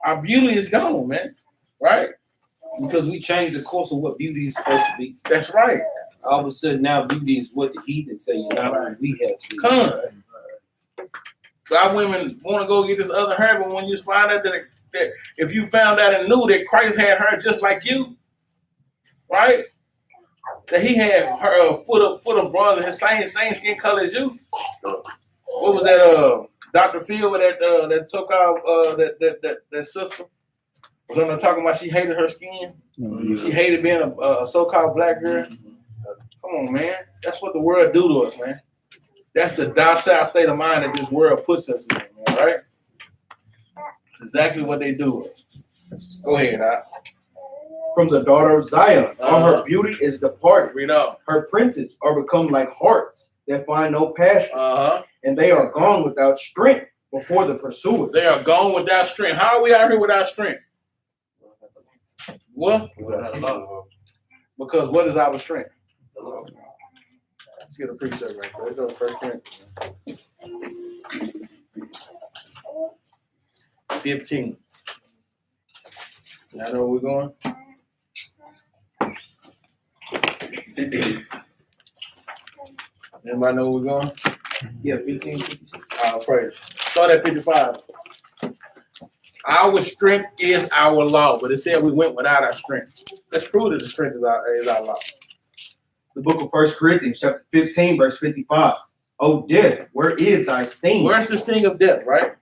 Our beauty is gone, man. Right? Because we changed the course of what beauty is supposed to be. That's right. All of a sudden now beauty is what the heathen say, not what we have seen. Our women want to go get this other hair, but when you find out that if you found out and knew that Christ had hair just like you, right? That he had her foot of bronze, his same skin color as you. What was that? Dr. Phil with that so-called that sister was on there talking about she hated her skin. She hated being a so-called black girl. Come on, man. That's what the world do to us, man. That's the docile state of mind that this world puts us in, man, right? That's exactly what they do to us. Go ahead, From the daughter of Zion, all her beauty is departed. Read on. Her princes are become like harts that find no pasture, and they are gone without strength before the pursuers. They are gone without strength. How are we out here without strength? What? Because what is our strength? Let's get a precept right there. Let's go to 1 Corinthians 15. Y'all know where we're going? Anybody know where we're going? Yeah, 15, 56. Praise. Start at 55. Our strength is our law, but it said we went without our strength. Let's prove that the strength is our law. The book of 1 Corinthians, chapter 15, verse 55. O death, where is thy sting? Where's the sting of death, right?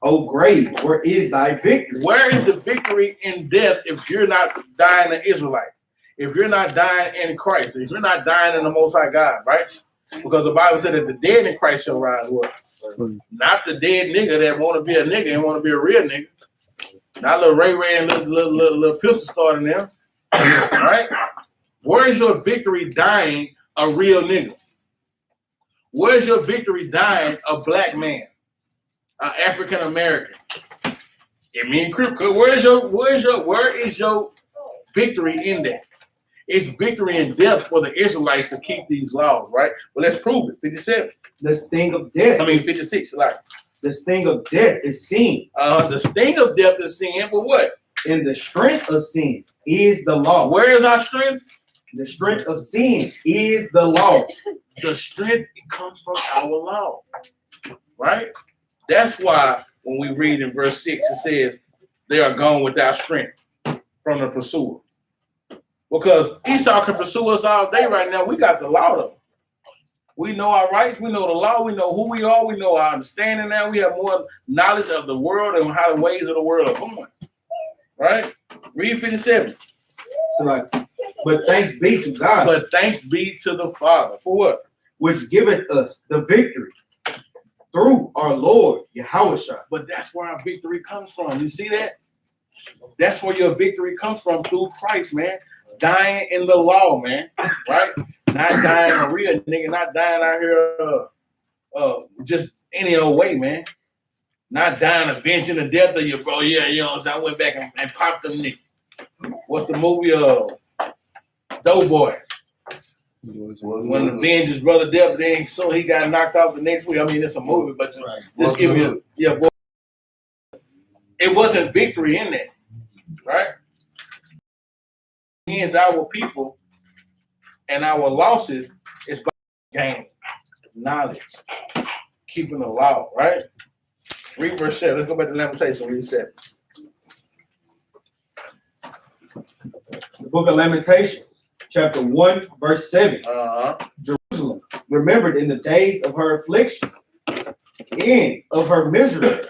O grave, where is thy victory? Where is the victory in death if you're not dying an Israelite? If you're not dying in Christ, if you're not dying in the Most High God, right? Because the Bible said that the dead in Christ shall rise what? Not the dead nigga that want to be a nigga and want to be a real nigga. Not little Ray Ray and little pistol starting there, right? Where is your victory dying a real nigga? Where's your victory dying a black man, an African American? It means where is your victory in that? It's victory in death for the Israelites to keep these laws, right? Well, let's prove it. 57. The sting of death. 56. Like the sting of death is sin. The sting of death is sin, but what? And the strength of sin is the law. Where is our strength? The strength of sin is the law. The strength comes from our law, right? That's why when we read in verse 6, it says they are gone without strength from the pursuer. Because Esau can pursue us all day right now. We got the law though. We know our rights. We know the law. We know who we are. We know our understanding now. We have more knowledge of the world and how the ways of the world are going. Right? Read 57. So like, but thanks be to God. But thanks be to the Father. For what? Which giveth us the victory through our Lord Yahushua. But that's where our victory comes from. You see that? That's where your victory comes from, through Christ, man. Dying in the law, man. Right? Not dying a real nigga, not dying out here just any old way, man. Not dying avenging the death of your bro. Yeah, you know what I'm saying? I went back and popped them niggas. What's the movie Doughboy? When the avenged brother death, then so he got knocked off the next week. I mean, it's a movie, but just give me boy. It wasn't victory in that, right? Against our people and our losses is by gain, knowledge, keeping the law, right? Read verse 7. Let's go back to Lamentation. Read 7. The book of Lamentations, chapter 1, verse 7. Jerusalem remembered in the days of her affliction and of her misery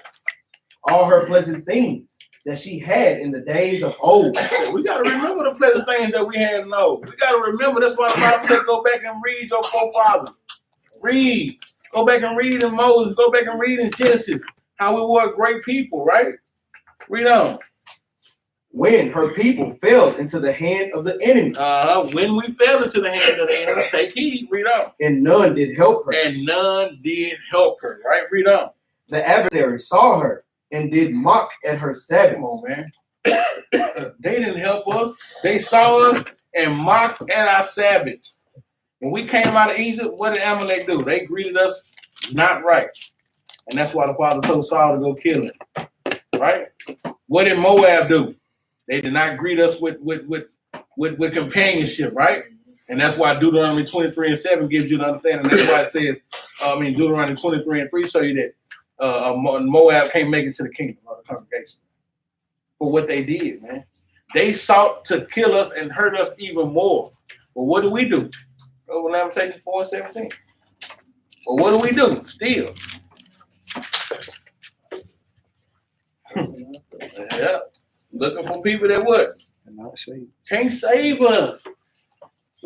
all her pleasant things that she had in the days of old. We got to remember the pleasant things that we had in old. We got to remember. That's why the Bible said go back and read your forefathers. Read. Go back and read in Moses. Go back and read in Genesis. How we were great people, right? Read on. When her people fell into the hand of the enemy. When we fell into the hand of the enemy, take heed. Read on. And none did help her. And none did help her, right? Read on. The adversary saw her and did mock at her Sabbath. Come on, man. They didn't help us. They saw us and mocked at our Sabbath. When we came out of Egypt, what did Amalek do? They greeted us not right. And that's why the father told Saul to go kill him. Right? What did Moab do? They did not greet us with companionship, right? And that's why Deuteronomy 23:7 gives you the understanding. That's why it says, Deuteronomy 23:3 show you that Moab can't make it to the kingdom of the congregation for what they did, man. They sought to kill us and hurt us even more. But what do we do? Go to Lamentation 4:17. But what do we do? Still. Yeah. Looking for people that what? Can't save us.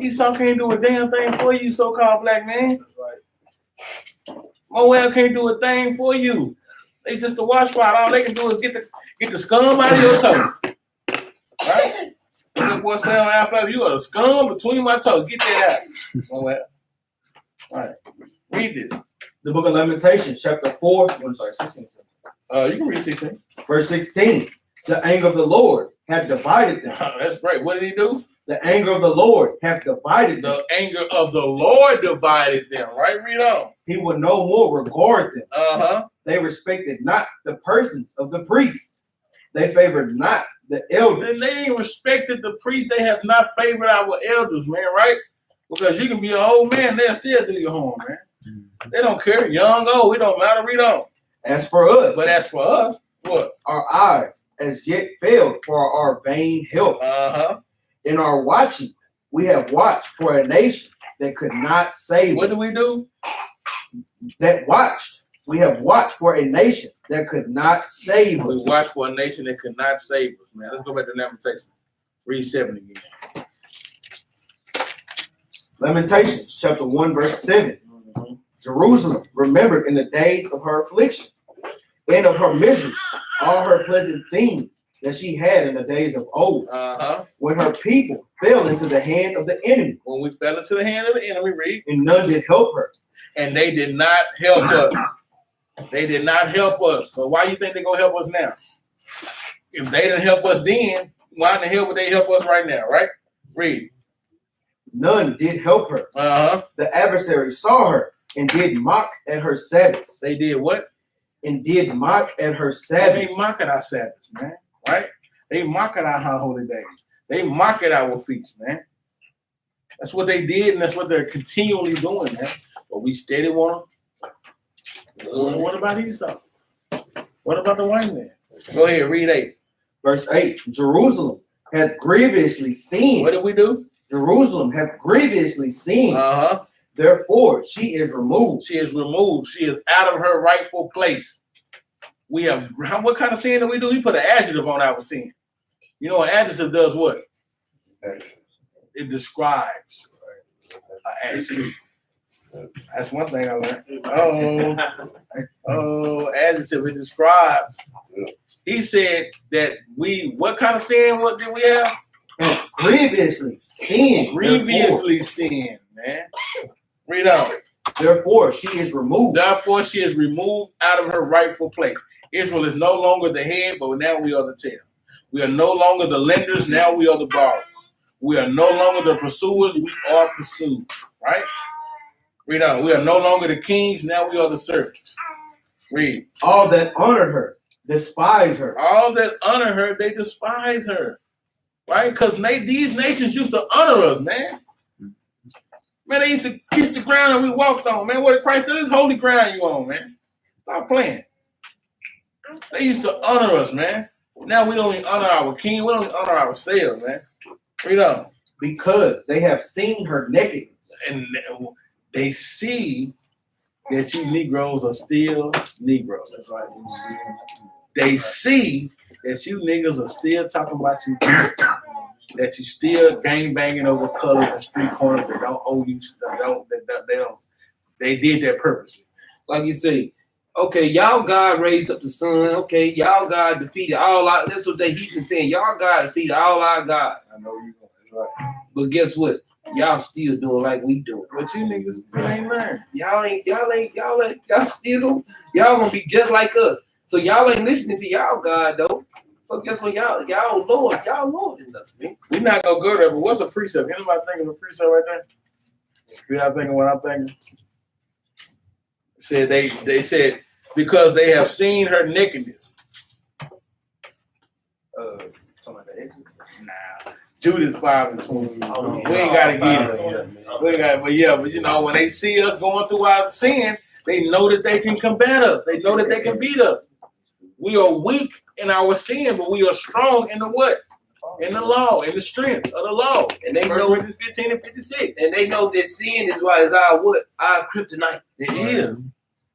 Esau can't do a damn thing for you, so-called black man. That's right. Moab can't do a thing for you. They just a wash spot. All they can do is get the scum out of your toe. Right? That boy say on Alpha, you are the scum between my toes. Get that out. Moab. All right. Read this. The book of Lamentations, chapter 4, 16. You can read 16. Verse 16. The anger of the Lord hath divided them. That's great. What did he do? The anger of the Lord hath divided them. The anger of the Lord divided them. Right? Read on. He will no more regard them. Uh-huh. They respected not the persons of the priests, They favored not the elders. And they ain't respected the priest. They have not favored our elders, man, right? Because you can be an old man, they'll still do you harm, man. They don't care. Young, old, it don't matter. Read on. As for us, But as for us, what? our eyes as yet failed for our vain help. In our watching, we have watched for a nation that could not save What us. do we do? We have watched for a nation that could not save We us. watch for a nation that could not save us, man. Let's go back to Lamentations. Read 7 again. Lamentations chapter 1, verse 7. Jerusalem remembered in the days of her affliction and of her misery all her pleasant things that she had in the days of old, when her people fell into the hand of the enemy, When we fell into the hand of the enemy, read. and none did help her. And they did not help us. They did not help us. So why you think they're going to help us now? If they didn't help us then, why in the hell would they help us right now, right? Read. None did help her. The adversary saw her and did mock at her Sabbaths. They did what? And did mock at her They Sabbath. mock at our Sabbaths, man, right? They mock at our high holy days. They mock at our feasts, man. That's what they did, and that's what they're continually doing, man. But we steady want them. What about Esau? What about the white man? Go ahead, read 8. Verse 8. Jerusalem hath grievously sinned. What did we do? Jerusalem hath grievously sinned. Therefore, she is removed. She is removed. She is out of her rightful place. We have, what kind of sin do we do? We put an adjective on our sin. You know, an adjective does what? It describes an action. That's one thing I learned. Adjective, it describes. He said that what kind of sin, what did we have? And grievously sinned. Grievously sinned, man. Read on. Therefore, she is removed. Therefore, she is removed out of her rightful place. Israel is no longer the head, but now we are the tail. We are no longer the lenders, now we are the borrowers. We are no longer the pursuers, we are pursued. Right? Read on. We are no longer the kings, now we are the servants. Read. All that honor her, despise her. All that honor her, they despise her. Right? Because these nations used to honor us, man. Man, they used to kiss the ground that we walked on, man. What did Christ said? This holy ground you on, man. Stop playing. They used to honor us, man. Now we don't even honor our king. We don't even honor ourselves, man. Read on. Because they have seen her nakedness. And they see that you Negroes are still Negroes. That's right. They see that you niggas are still talking about you, that you still gang banging over colors and street corners that don't owe you, they did that purposely. Like you say, okay, y'all God raised up the sun. Okay, y'all God defeated all our. That's what he been saying. Y'all God defeated all our God. I know you know that's right. But guess what? Y'all still doing like we do. But you niggas ain't learned. Y'all still don't. Y'all gonna be just like us. So y'all ain't listening to y'all God though. So guess what? Y'all Lord in us, man. We not gonna go there, but what's a precept? Anybody think of a precept right there? Y'all thinking what I'm thinking? Said they said because they have seen her nakedness. Nah. Judith 5:20. We ain't gotta get it. We ain't got, but you know, when they see us going through our sin, they know that they can combat us. They know that they can beat us. We are weak in our sin, but we are strong in the what? In the law, in the strength of the law. And they know 15 and 56. And they know that sin is our what? Our kryptonite. It is.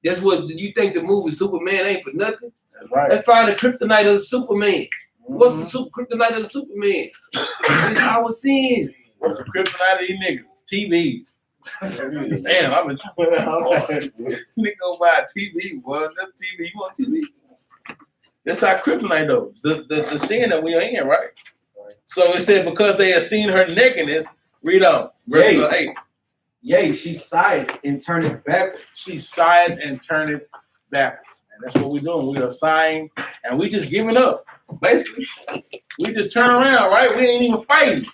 That's what you think the movie Superman ain't for nothing. That's right. Let's find the kryptonite of the Superman. What's the kryptonite of the Superman? It's our sin. What's the kryptonite of these niggas? TVs. Damn, I've been talking about nigga go buy a TV, boy. That TV, you want TV? That's our kryptonite though. The sin that we are in, right? So it said because they have seen her nakedness, read on. Verse 8. Yea, she sighed and turned it backwards. She sighed and turned it backwards. And that's what we're doing. We are sighing and we just giving up. Basically. We just turn around, right? We ain't even fighting.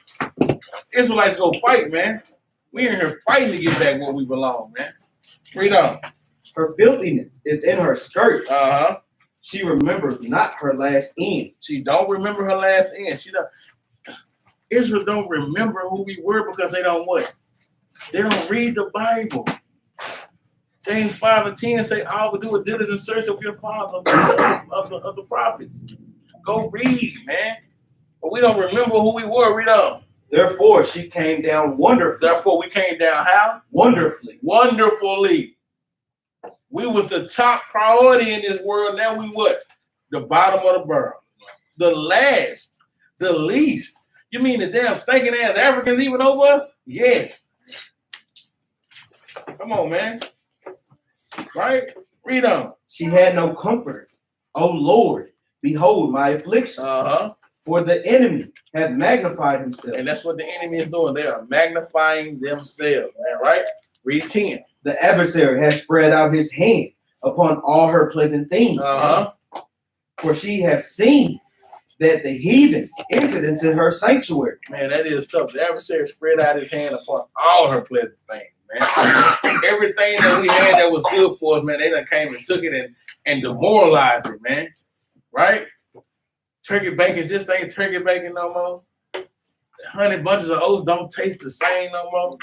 Israelites go fight, man. We in here fighting to get back where we belong, man. Read on. Her filthiness is in her skirt. She remembered not her last end. She don't remember her last end. Israel don't remember who we were because they don't what? They don't read the Bible. James 5:10 say, all we do is diligent search of your father of the prophets. Go read, man. But we don't remember who we were. Read on. Therefore, she came down wonderfully. Therefore, we came down how? Wonderfully. Wonderfully. We was the top priority in this world. Now we what? The bottom of the barrel. The last. The least. You mean the damn stinking ass Africans even over us? Yes. Come on, man. Right? Read on. She had no comfort. O Lord, behold my affliction. For the enemy hath magnified himself. And that's what the enemy is doing. They are magnifying themselves, man, right? Read 10. The adversary has spread out his hand upon all her pleasant things. For she hath seen that the heathen entered into her sanctuary. Man, that is tough. The adversary spread out his hand upon all her pleasant things, man. Everything that we had that was good for us, man, they done came and took it and demoralized it, man. Right? Turkey bacon just ain't turkey bacon no more. Honey bunches of oats don't taste the same no more.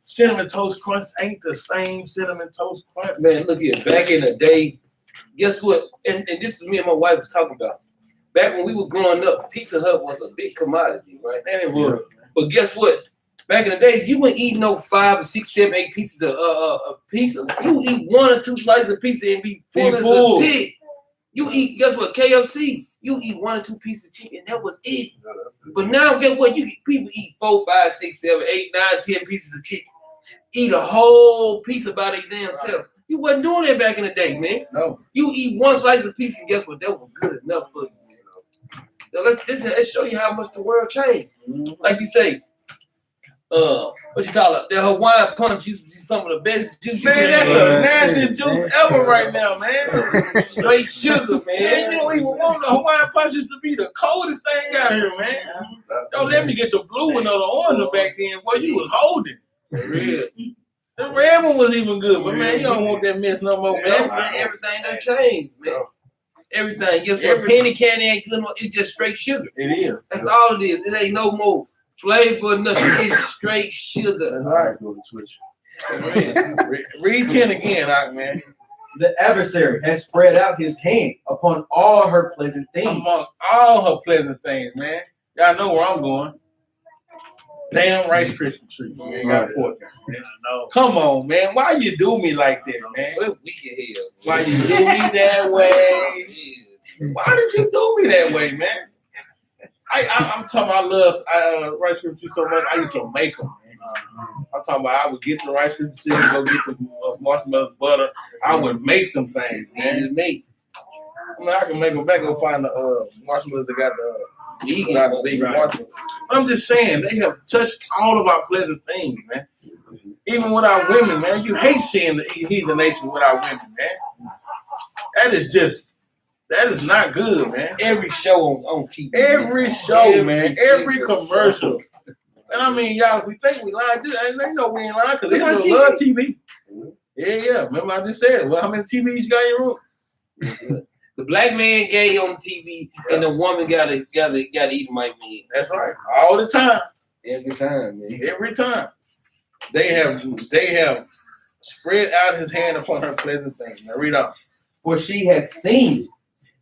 Cinnamon Toast Crunch ain't the same Cinnamon Toast Crunch. Man, look here. Back in the day, guess what? And this is me and my wife was talking about. Back when we were growing up, Pizza Hut was a big commodity, right? Man, it was. But guess what? Back in the day, you wouldn't eat no 5, 6, 7, 8 pieces of pizza. You eat 1 or 2 slices of pizza and be full as a tick. You eat, guess what? KFC. You eat 1 or 2 pieces of chicken. That was it. But now, guess what? People eat 4, 5, 6, 7, 8, 9, 10 pieces of chicken. Eat a whole piece about their damn self. You wasn't doing that back in the day, man. No. You eat 1 slice of pizza, and guess what? That was good enough for you. Now let's show you how much the world changed. Like you say, what you call it? The Hawaiian punch used to be some of the best juice. Man, that's the nastiest juice ever right now, man. Straight sugar, Man, man. you don't even want the Hawaiian punch used to be the coldest thing out here, man. Don't let me get the blue one or the orange one back then. Boy, you was holding. For real. The red one was even good, but man, you don't want that mess no more, man. Man, everything done changed, man. Everything. Guess what? Penny candy ain't good no more. It's just straight sugar. It is. That's all it is. It ain't no more flavor, nothing. It's straight sugar. Right. Read 10 again, man. The adversary has spread out his hand upon all her pleasant things. Among all her pleasant things, man. Y'all know where I'm going. Damn Rice Krispie treats. You ain't got a pork, man. Come on, man. Why you do me like that, man? We're weak as hell. Why you do me that way? Why did you do me that way, man? I'm talking about I love Rice Krispie treats so much. I used to make them, man. I'm talking about I would get the Rice Krispie treats, go get the marshmallow butter. I would make them things, man. Just make. I mean, I can make them back and find the marshmallows that got the vegan marshmallows. I'm just saying, they have touched all of our pleasant things, man. Even with our women, man. You hate seeing the heathen nation with our women, man. That is not good, man. Every show on TV. Every show, man. Every commercial. And I mean, y'all, if we think we lying, they know we ain't lying because they just love TV. Yeah. Remember I just said, well, how many TVs you got in your room? The black man gay on TV, and the woman gotta eat white man. That's right. All the time. Every time, man. Every time. They have spread out his hand upon her pleasant things. Now read on. For she had seen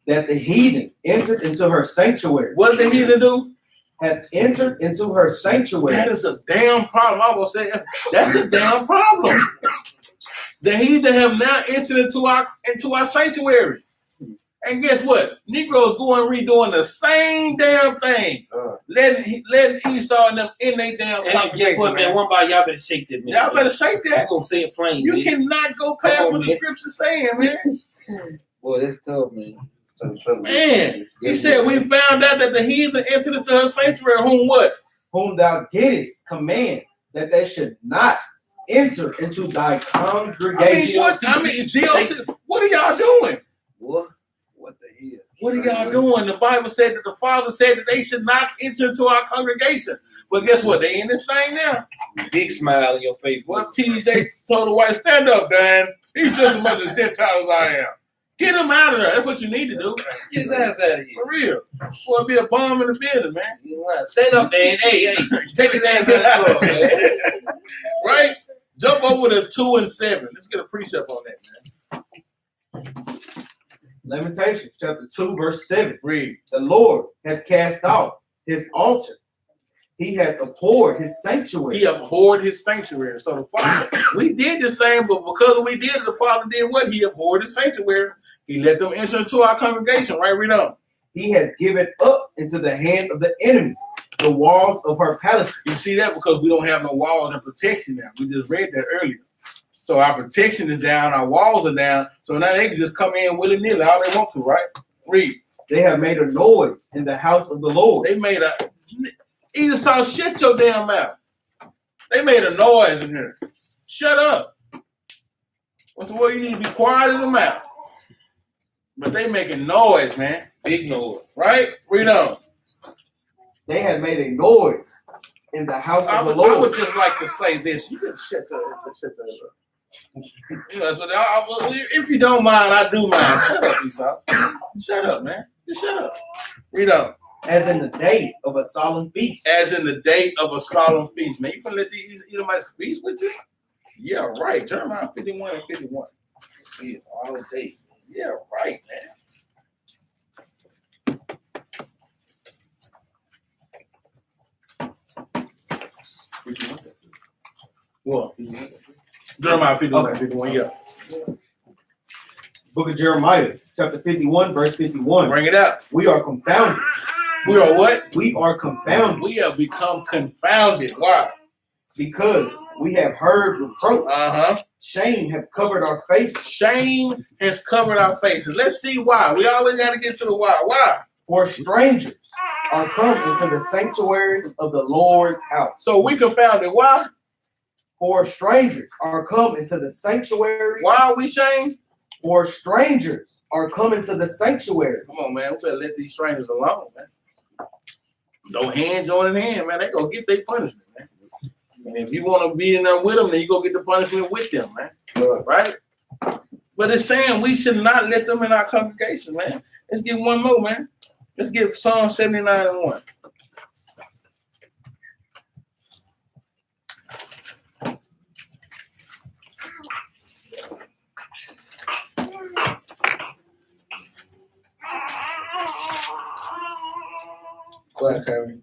that the heathen entered into her sanctuary. What did the heathen do? Had entered into her sanctuary. That is a damn problem. I will say that's a damn problem. The heathen have now entered into our sanctuary. And guess what? Negroes going redoing the same damn thing. Letting Esau and them in their damn Hey, guess what, man? One by y'all better shake that, man. Y'all better shake that. I'm gonna say it plain. You man. cannot go past what the scripture's saying, man. Boy, that's tough, man. Man, he said we found out that the heathen entered into her sanctuary. Whom what? Whom thou didst command that they should not enter into thy congregation. GOC, what are y'all doing? What the hell? What are y'all doing? The Bible said that the Father said that they should not enter into our congregation. But guess what? They in this thing now. Big smile on your face. What TJ told the wife, stand up, Dan. He's just as much a Gentile as I am. Get him out of there. That's what you need to do. Get his ass out of here. For real. Boy, be a bomb in the building, man. You right. Stand up there and hey, take his ass out the door, man. Right? Jump over to 2 and 7. Let's get a precept on that, man. Lamentations chapter 2, verse 7. Read. The Lord hath cast out his altar. He hath abhorred his sanctuary. He abhorred his sanctuary. So the Father, we did this thing, but because we did it, the Father did what? He abhorred his sanctuary. He let them enter into our congregation. Right? Read on. He hath given up into the hand of the enemy the walls of her palaces. You see that because we don't have no walls and protection now. We just read that earlier. So our protection is down, our walls are down. So now they can just come in willy-nilly all they want to, right? Read. They have made a noise in the house of the Lord. They made a Esau, shut your damn mouth. They made a noise in here. Shut up. What's the word? You need to be quiet in the mouth. But they making noise, man. Big noise. Right? Read on. They have made a noise in the house of the Lord. I would just like to say this. You can shut your you know, so if you don't mind, I do mind. Shut up, Esau. Shut up, man. Just shut up. Read on. As in the day of a solemn feast. As in the day of a solemn feast. Man, you finna let these Edomites feast with you? Yeah, right. Jeremiah 51 and 51. Yeah, all day. Yeah, right, man. What? Jeremiah 51 and 51, yeah. Book of Jeremiah, chapter 51, verse 51. Bring it out. We are confounded. We are what? We are confounded. We have become confounded. Why? Because we have heard reproach. Uh-huh. Shame have covered our faces. Shame has covered our faces. Let's see why. We always got to get to the why. Why? For strangers are come into the sanctuaries of the Lord's house. So we confounded. Why? For strangers are come into the sanctuary. Why are we shamed? For strangers are coming to the sanctuary. Come on, man. We better let these strangers alone, man. No hand joining hand, man. They gonna get their punishment, man. And if you want to be in there with them, then you go get the punishment with them, man. Right? But it's saying we should not let them in our congregation, man. Let's get one more, man. Let's get Psalm 79 and 1. Go ahead, Kyrie.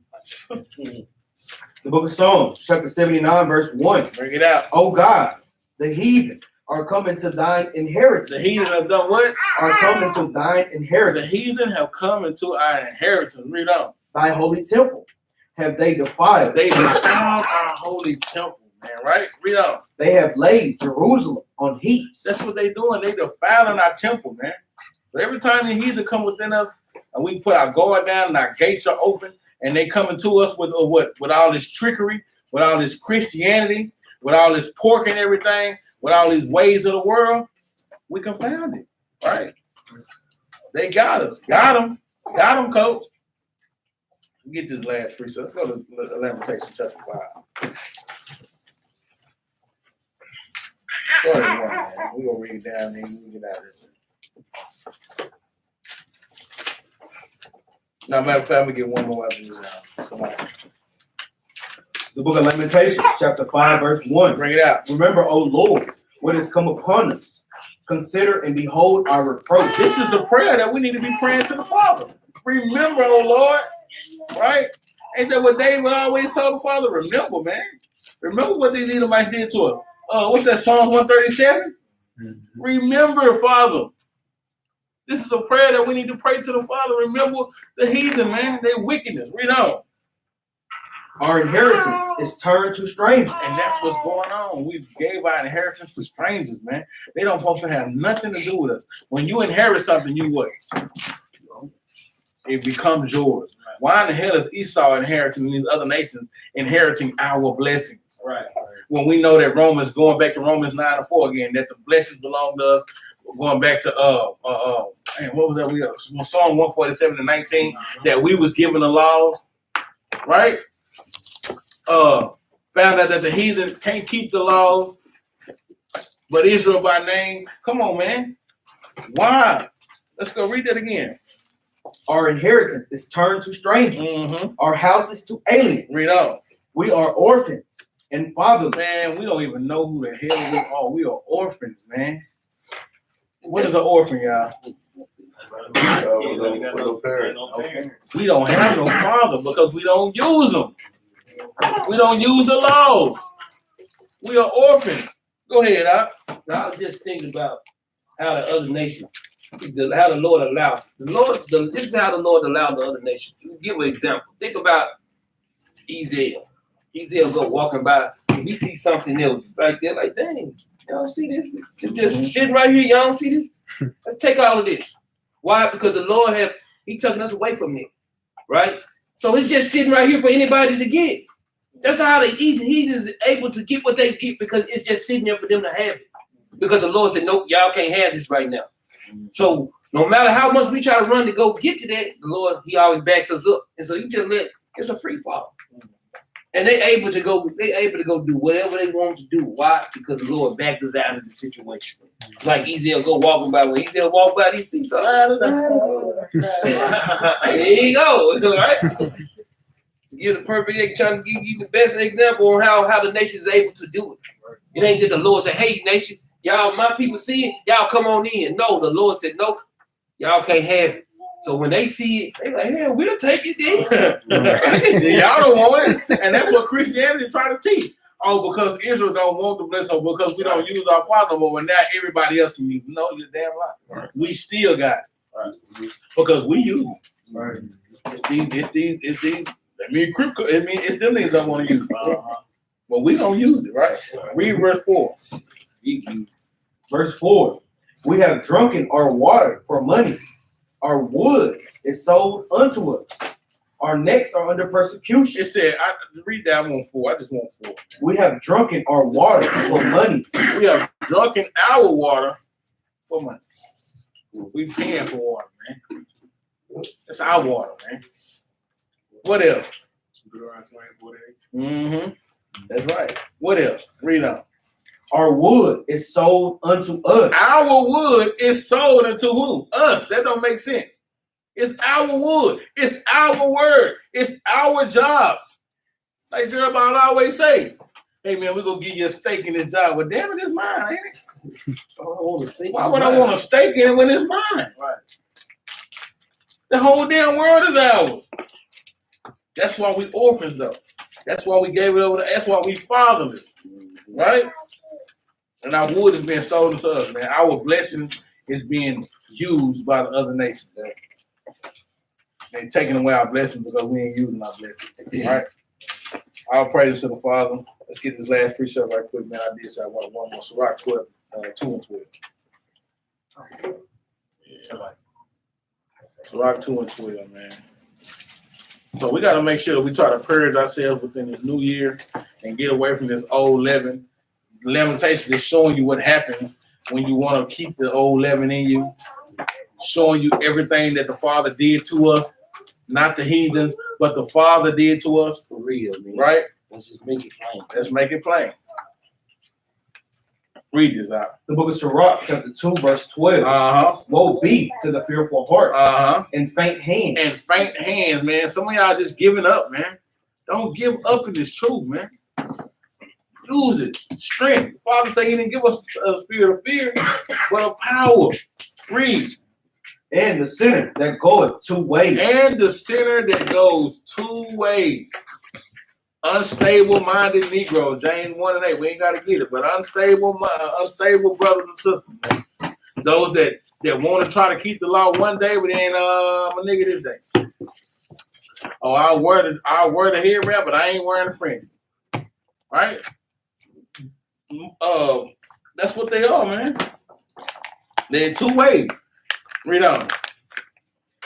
The book of Psalms, chapter 79, verse 1. Bring it out. O God, the heathen are coming to thine inheritance. The heathen have done what? Are coming to thine The inheritance. heathen have come into our inheritance. Read on. Thy holy temple have they defiled. They defiled our holy temple, man. Right? Read on. They have laid Jerusalem on heaps. That's what they doing. They defiling our temple, man. So every time the heathen come within us, and we put our guard down and our gates are open, and they coming to us with what? With all this trickery, with all this Christianity, with all this pork and everything, with all these ways of the world, we confound it, right? They got us. Got them, coach. Get this last precept. Let's go to Lamentation chapter 5. Go ahead, man. We're going to read down and then we get out of here. Now, matter of fact, we get one more after this. Somebody. The book of Lamentations, chapter 5, verse 1. Bring it out. Remember, O Lord, what has come upon us. Consider and behold our reproach. This is the prayer that we need to be praying to the Father. Remember, oh Lord, right? Ain't that what David always told the Father? Remember, man. Remember what these Edomites did to us. What's that, Psalm 137? Mm-hmm. Remember, Father. This is a prayer that we need to pray to the Father. Remember the heathen, man. Their wickedness. Read on. Our inheritance is turned to strangers. And that's what's going on. We gave our inheritance to strangers, man. They don't supposed to have nothing to do with us. When you inherit something, you what? It becomes yours. Why in the hell is Esau inheriting these other nations, inheriting our blessings? Right. When we know that Romans, going back to Romans 9 and 4 again, that the blessings belong to us. Going back to what was that? We Psalm 147 and 19, that we was given the laws, right? Found out that the heathen can't keep the laws, but Israel by name. Come on, man. Why? Let's go read that again. Our inheritance is turned to strangers. Our house is to aliens. Read on. We are orphans and fatherless. Man, we don't even know who the hell we are. We are orphans, man. What is an orphan, y'all? We don't have no father because we don't use them. We don't use the laws. We are orphans. Go ahead, Doc. Now I was just thinking about how the other nations, how the Lord allows. This is how the Lord allowed the other nations. Give an example. Think about Ezekiel. Ezekiel go walking by, and we see something else right there, like, dang, y'all don't see this? It's just sitting right here, y'all don't see this? Let's take all of this. Why? Because the Lord He taking us away from it, right? So it's just sitting right here for anybody to get. That's how he is able to get what they get because it's just sitting there for them to have it. Because the Lord said, nope, y'all can't have this right now. So no matter how much we try to run to go get to that, the Lord, He always backs us up. And so you just it's a free fall. And they're able to go do whatever they want to do. Why? Because the Lord backed us out of the situation. It's like Ezekiel go walking by. When Ezekiel walk by, he sees something. There you go. All right? To give the perfect, trying to give you the best example on how the nation is able to do it. It ain't that the Lord said, hey, nation, y'all, my people see it, y'all come on in. No, the Lord said, nope, y'all can't have it. So when they see it, they like, yeah, we'll take it then. Y'all don't want it. And that's what Christianity try to teach. Oh, because Israel don't want the blessing, because we don't use our father no more, and now everybody else can use it. No, you're damn right. Right. We still got it. Right. Because we use it. Right. It's these. It's them niggas don't want to use it. But we gonna use it, right? Read verse 4. Verse 4. We have drunken our water for money. Our wood is sold unto us. Our necks are under persecution. It said, read that one 4. I just want 4. We have drunken our water for money. We have drunken our water for money. We paying for water, man. It's our water, man. What else? Mm-hmm. That's right. What else? Read on. Our wood is sold unto us. Our wood is sold unto who? Us. That don't make sense. It's our wood. It's our word. It's our jobs. Like Jerubbaal always say, hey, man, we're going to give you a stake in this job. Well, damn it, it's mine, ain't it? Why would I want a stake in it when it's mine? Right. The whole damn world is ours. That's why we orphans, though. That's why we gave it over. That's why we fatherless, right? And our wood is being sold into us, man. Our blessings is being used by the other nations. They're taking away our blessings because we ain't using our blessings, right? All praises to the Father. Let's get this last precept right quick, man. I did say I want one more. Sirach 12, 2 and 12. Yeah. Sirach 2 and 12, man. So we got to make sure that we try to purge ourselves within this new year and get away from this old leaven. Lamentations is showing you what happens when you want to keep the old leaven in you, showing you everything that the Father did to us, not the heathens, but the Father did to us. For real, man. Right? Let's just make it plain. Let's make it plain. Read this out. The book of Sirach, chapter 2, verse 12. Woe be to the fearful heart and faint hands. And faint hands, man. Some of y'all just giving up, man. Don't give up in this truth, man. Use it. Strength. The Father said He didn't give us a spirit of fear, but of power. Read. And the sinner that goeth 2 ways. And the sinner that goes 2 ways. Unstable-minded Negro, James 1 and 8. We ain't got to get it, but unstable brothers and sisters, man. Those that want to try to keep the law one day, but then I'm a nigga this day. Oh, I'll wear the head wrap, but I ain't wearing the fringe. Right? That's what they are, man. They're 2 ways. Read on.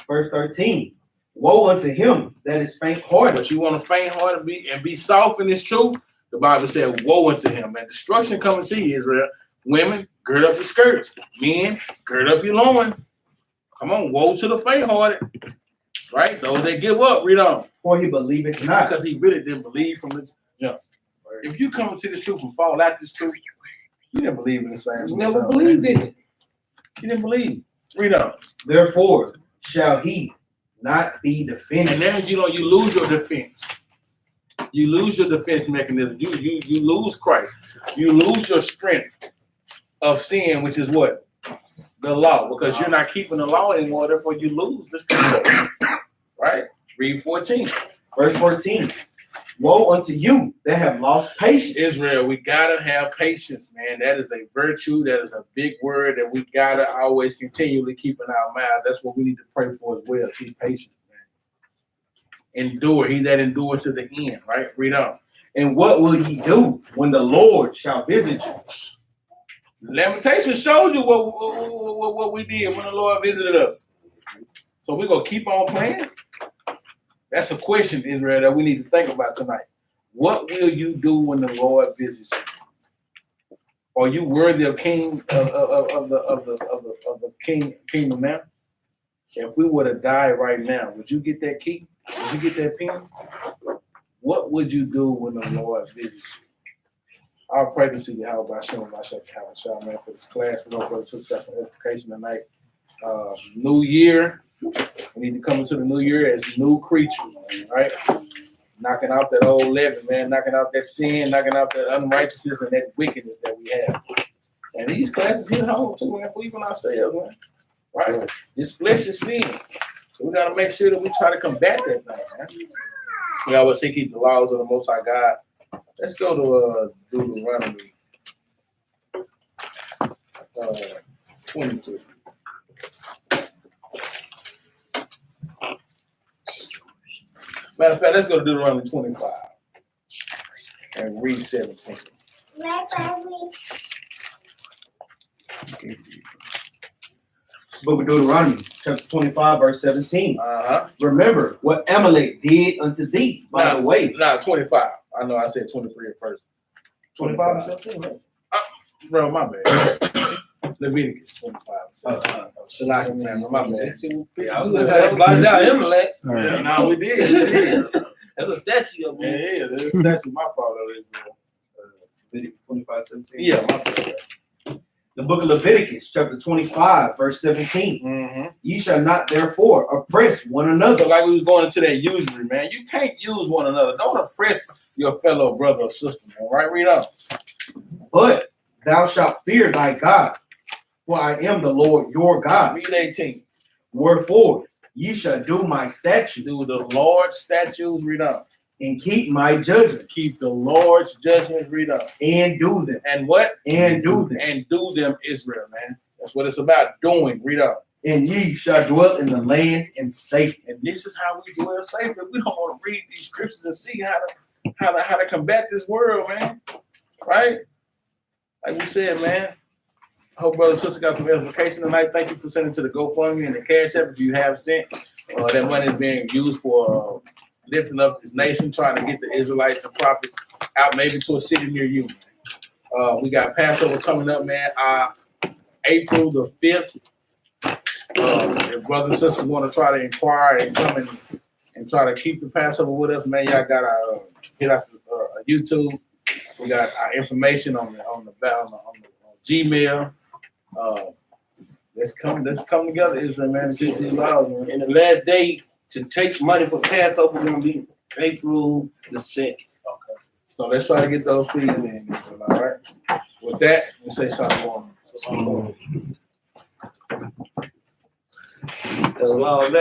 Verse 13. Woe unto him that is faint-hearted. But you want to faint-hearted and be soft in this truth? The Bible said, woe unto him. And destruction coming to you, Israel. Women, gird up your skirts. Men, gird up your loin. Come on, woe to the faint-hearted. Right? Those that give up, read on. For he believeth not. Because he really didn't believe from the jump. If you come into this truth and fall out this truth, you didn't believe in this thing. You never believed in it. He didn't believe. Read on. Therefore shall he not be defended. And then you lose your defense. You lose your defense mechanism. You lose Christ. You lose your strength of sin, which is what? The law. Because you're not keeping the law anymore, therefore you lose this thing. Right? Read 14. Verse 14. Woe unto you that have lost patience. Israel, we gotta have patience, man. That is a virtue. That is a big word that we gotta always continually keep in our mind. That's what we need to pray for as well. Keep patient, man. Endure. He that endures to the end, right? Read on. And what will ye do when the Lord shall visit you? Lamentations showed you what we did when the Lord visited us. So we're gonna keep on playing. That's a question, Israel, that we need to think about tonight. What will you do when the Lord visits you? Are you worthy of king of the kingdom now? If we were to die right now, would you get that key? Would you get that pen? What would you do when the Lord visits you? I'll pray to see you how about showing myself how man for this class. We don't go to got some education tonight. New year. We need to come into the new year as new creatures, right? Knocking out that old leaven, man, knocking out that sin, knocking out that unrighteousness and that wickedness that we have. And these classes hit home too, man, for even ourselves, man. Right? This flesh is sin. So we gotta make sure that we try to combat that thing, man. We always say keep the laws of the Most High God. Let's go to Deuteronomy 23. Matter of fact, let's go to Deuteronomy 25 and read 17. Book of Deuteronomy, chapter 25, verse 17. Remember what Amalek did unto thee by the way. Nah, 25. I know I said 23 at first. 25 and 17, right? Bro, my bad. Leviticus 25. My bad. Yeah, I was gonna blot it out, Amalek. Yeah, no, we did. That's a statue of him. Yeah, that's my fault. Leviticus 25, 17. Yeah, my bad. The book of Leviticus, chapter 25, verse 17. Mm-hmm. Ye shall not therefore oppress one another. So like we was going into that usury, man. You can't use one another. Don't oppress your fellow brother or sister, man. Right? Read on. But thou shalt fear thy God, for I am the Lord your God. Read 18. Wherefore ye shall do my statutes. Do the Lord's statutes. Read on. And keep my judgments. Keep the Lord's judgments. Read on. And do them. And what? And do them. And do them, Israel, man. That's what it's about. Doing. Read on. And ye shall dwell in the land in safety. And this is how we dwell safely. We don't want to read these scriptures and see how to combat this world, man. Right? Like we said, man. I hope brother and sister got some edification tonight. Thank you for sending to the GoFundMe and the Cash App if you have sent. That money is being used for lifting up this nation, trying to get the Israelites and prophets out maybe to a city near you. We got Passover coming up, man. April the 5th. If brothers and sisters want to try to inquire and come and try to keep the Passover with us, man, y'all got our hit us YouTube. We got our information on the Gmail. Let's come together, Israel, man, and keep these laws, man. And the last day to take money for Passover gonna be April the 2nd. Okay. So let's try to get those fees in, Israel, all right? With that, we say shalom. Well,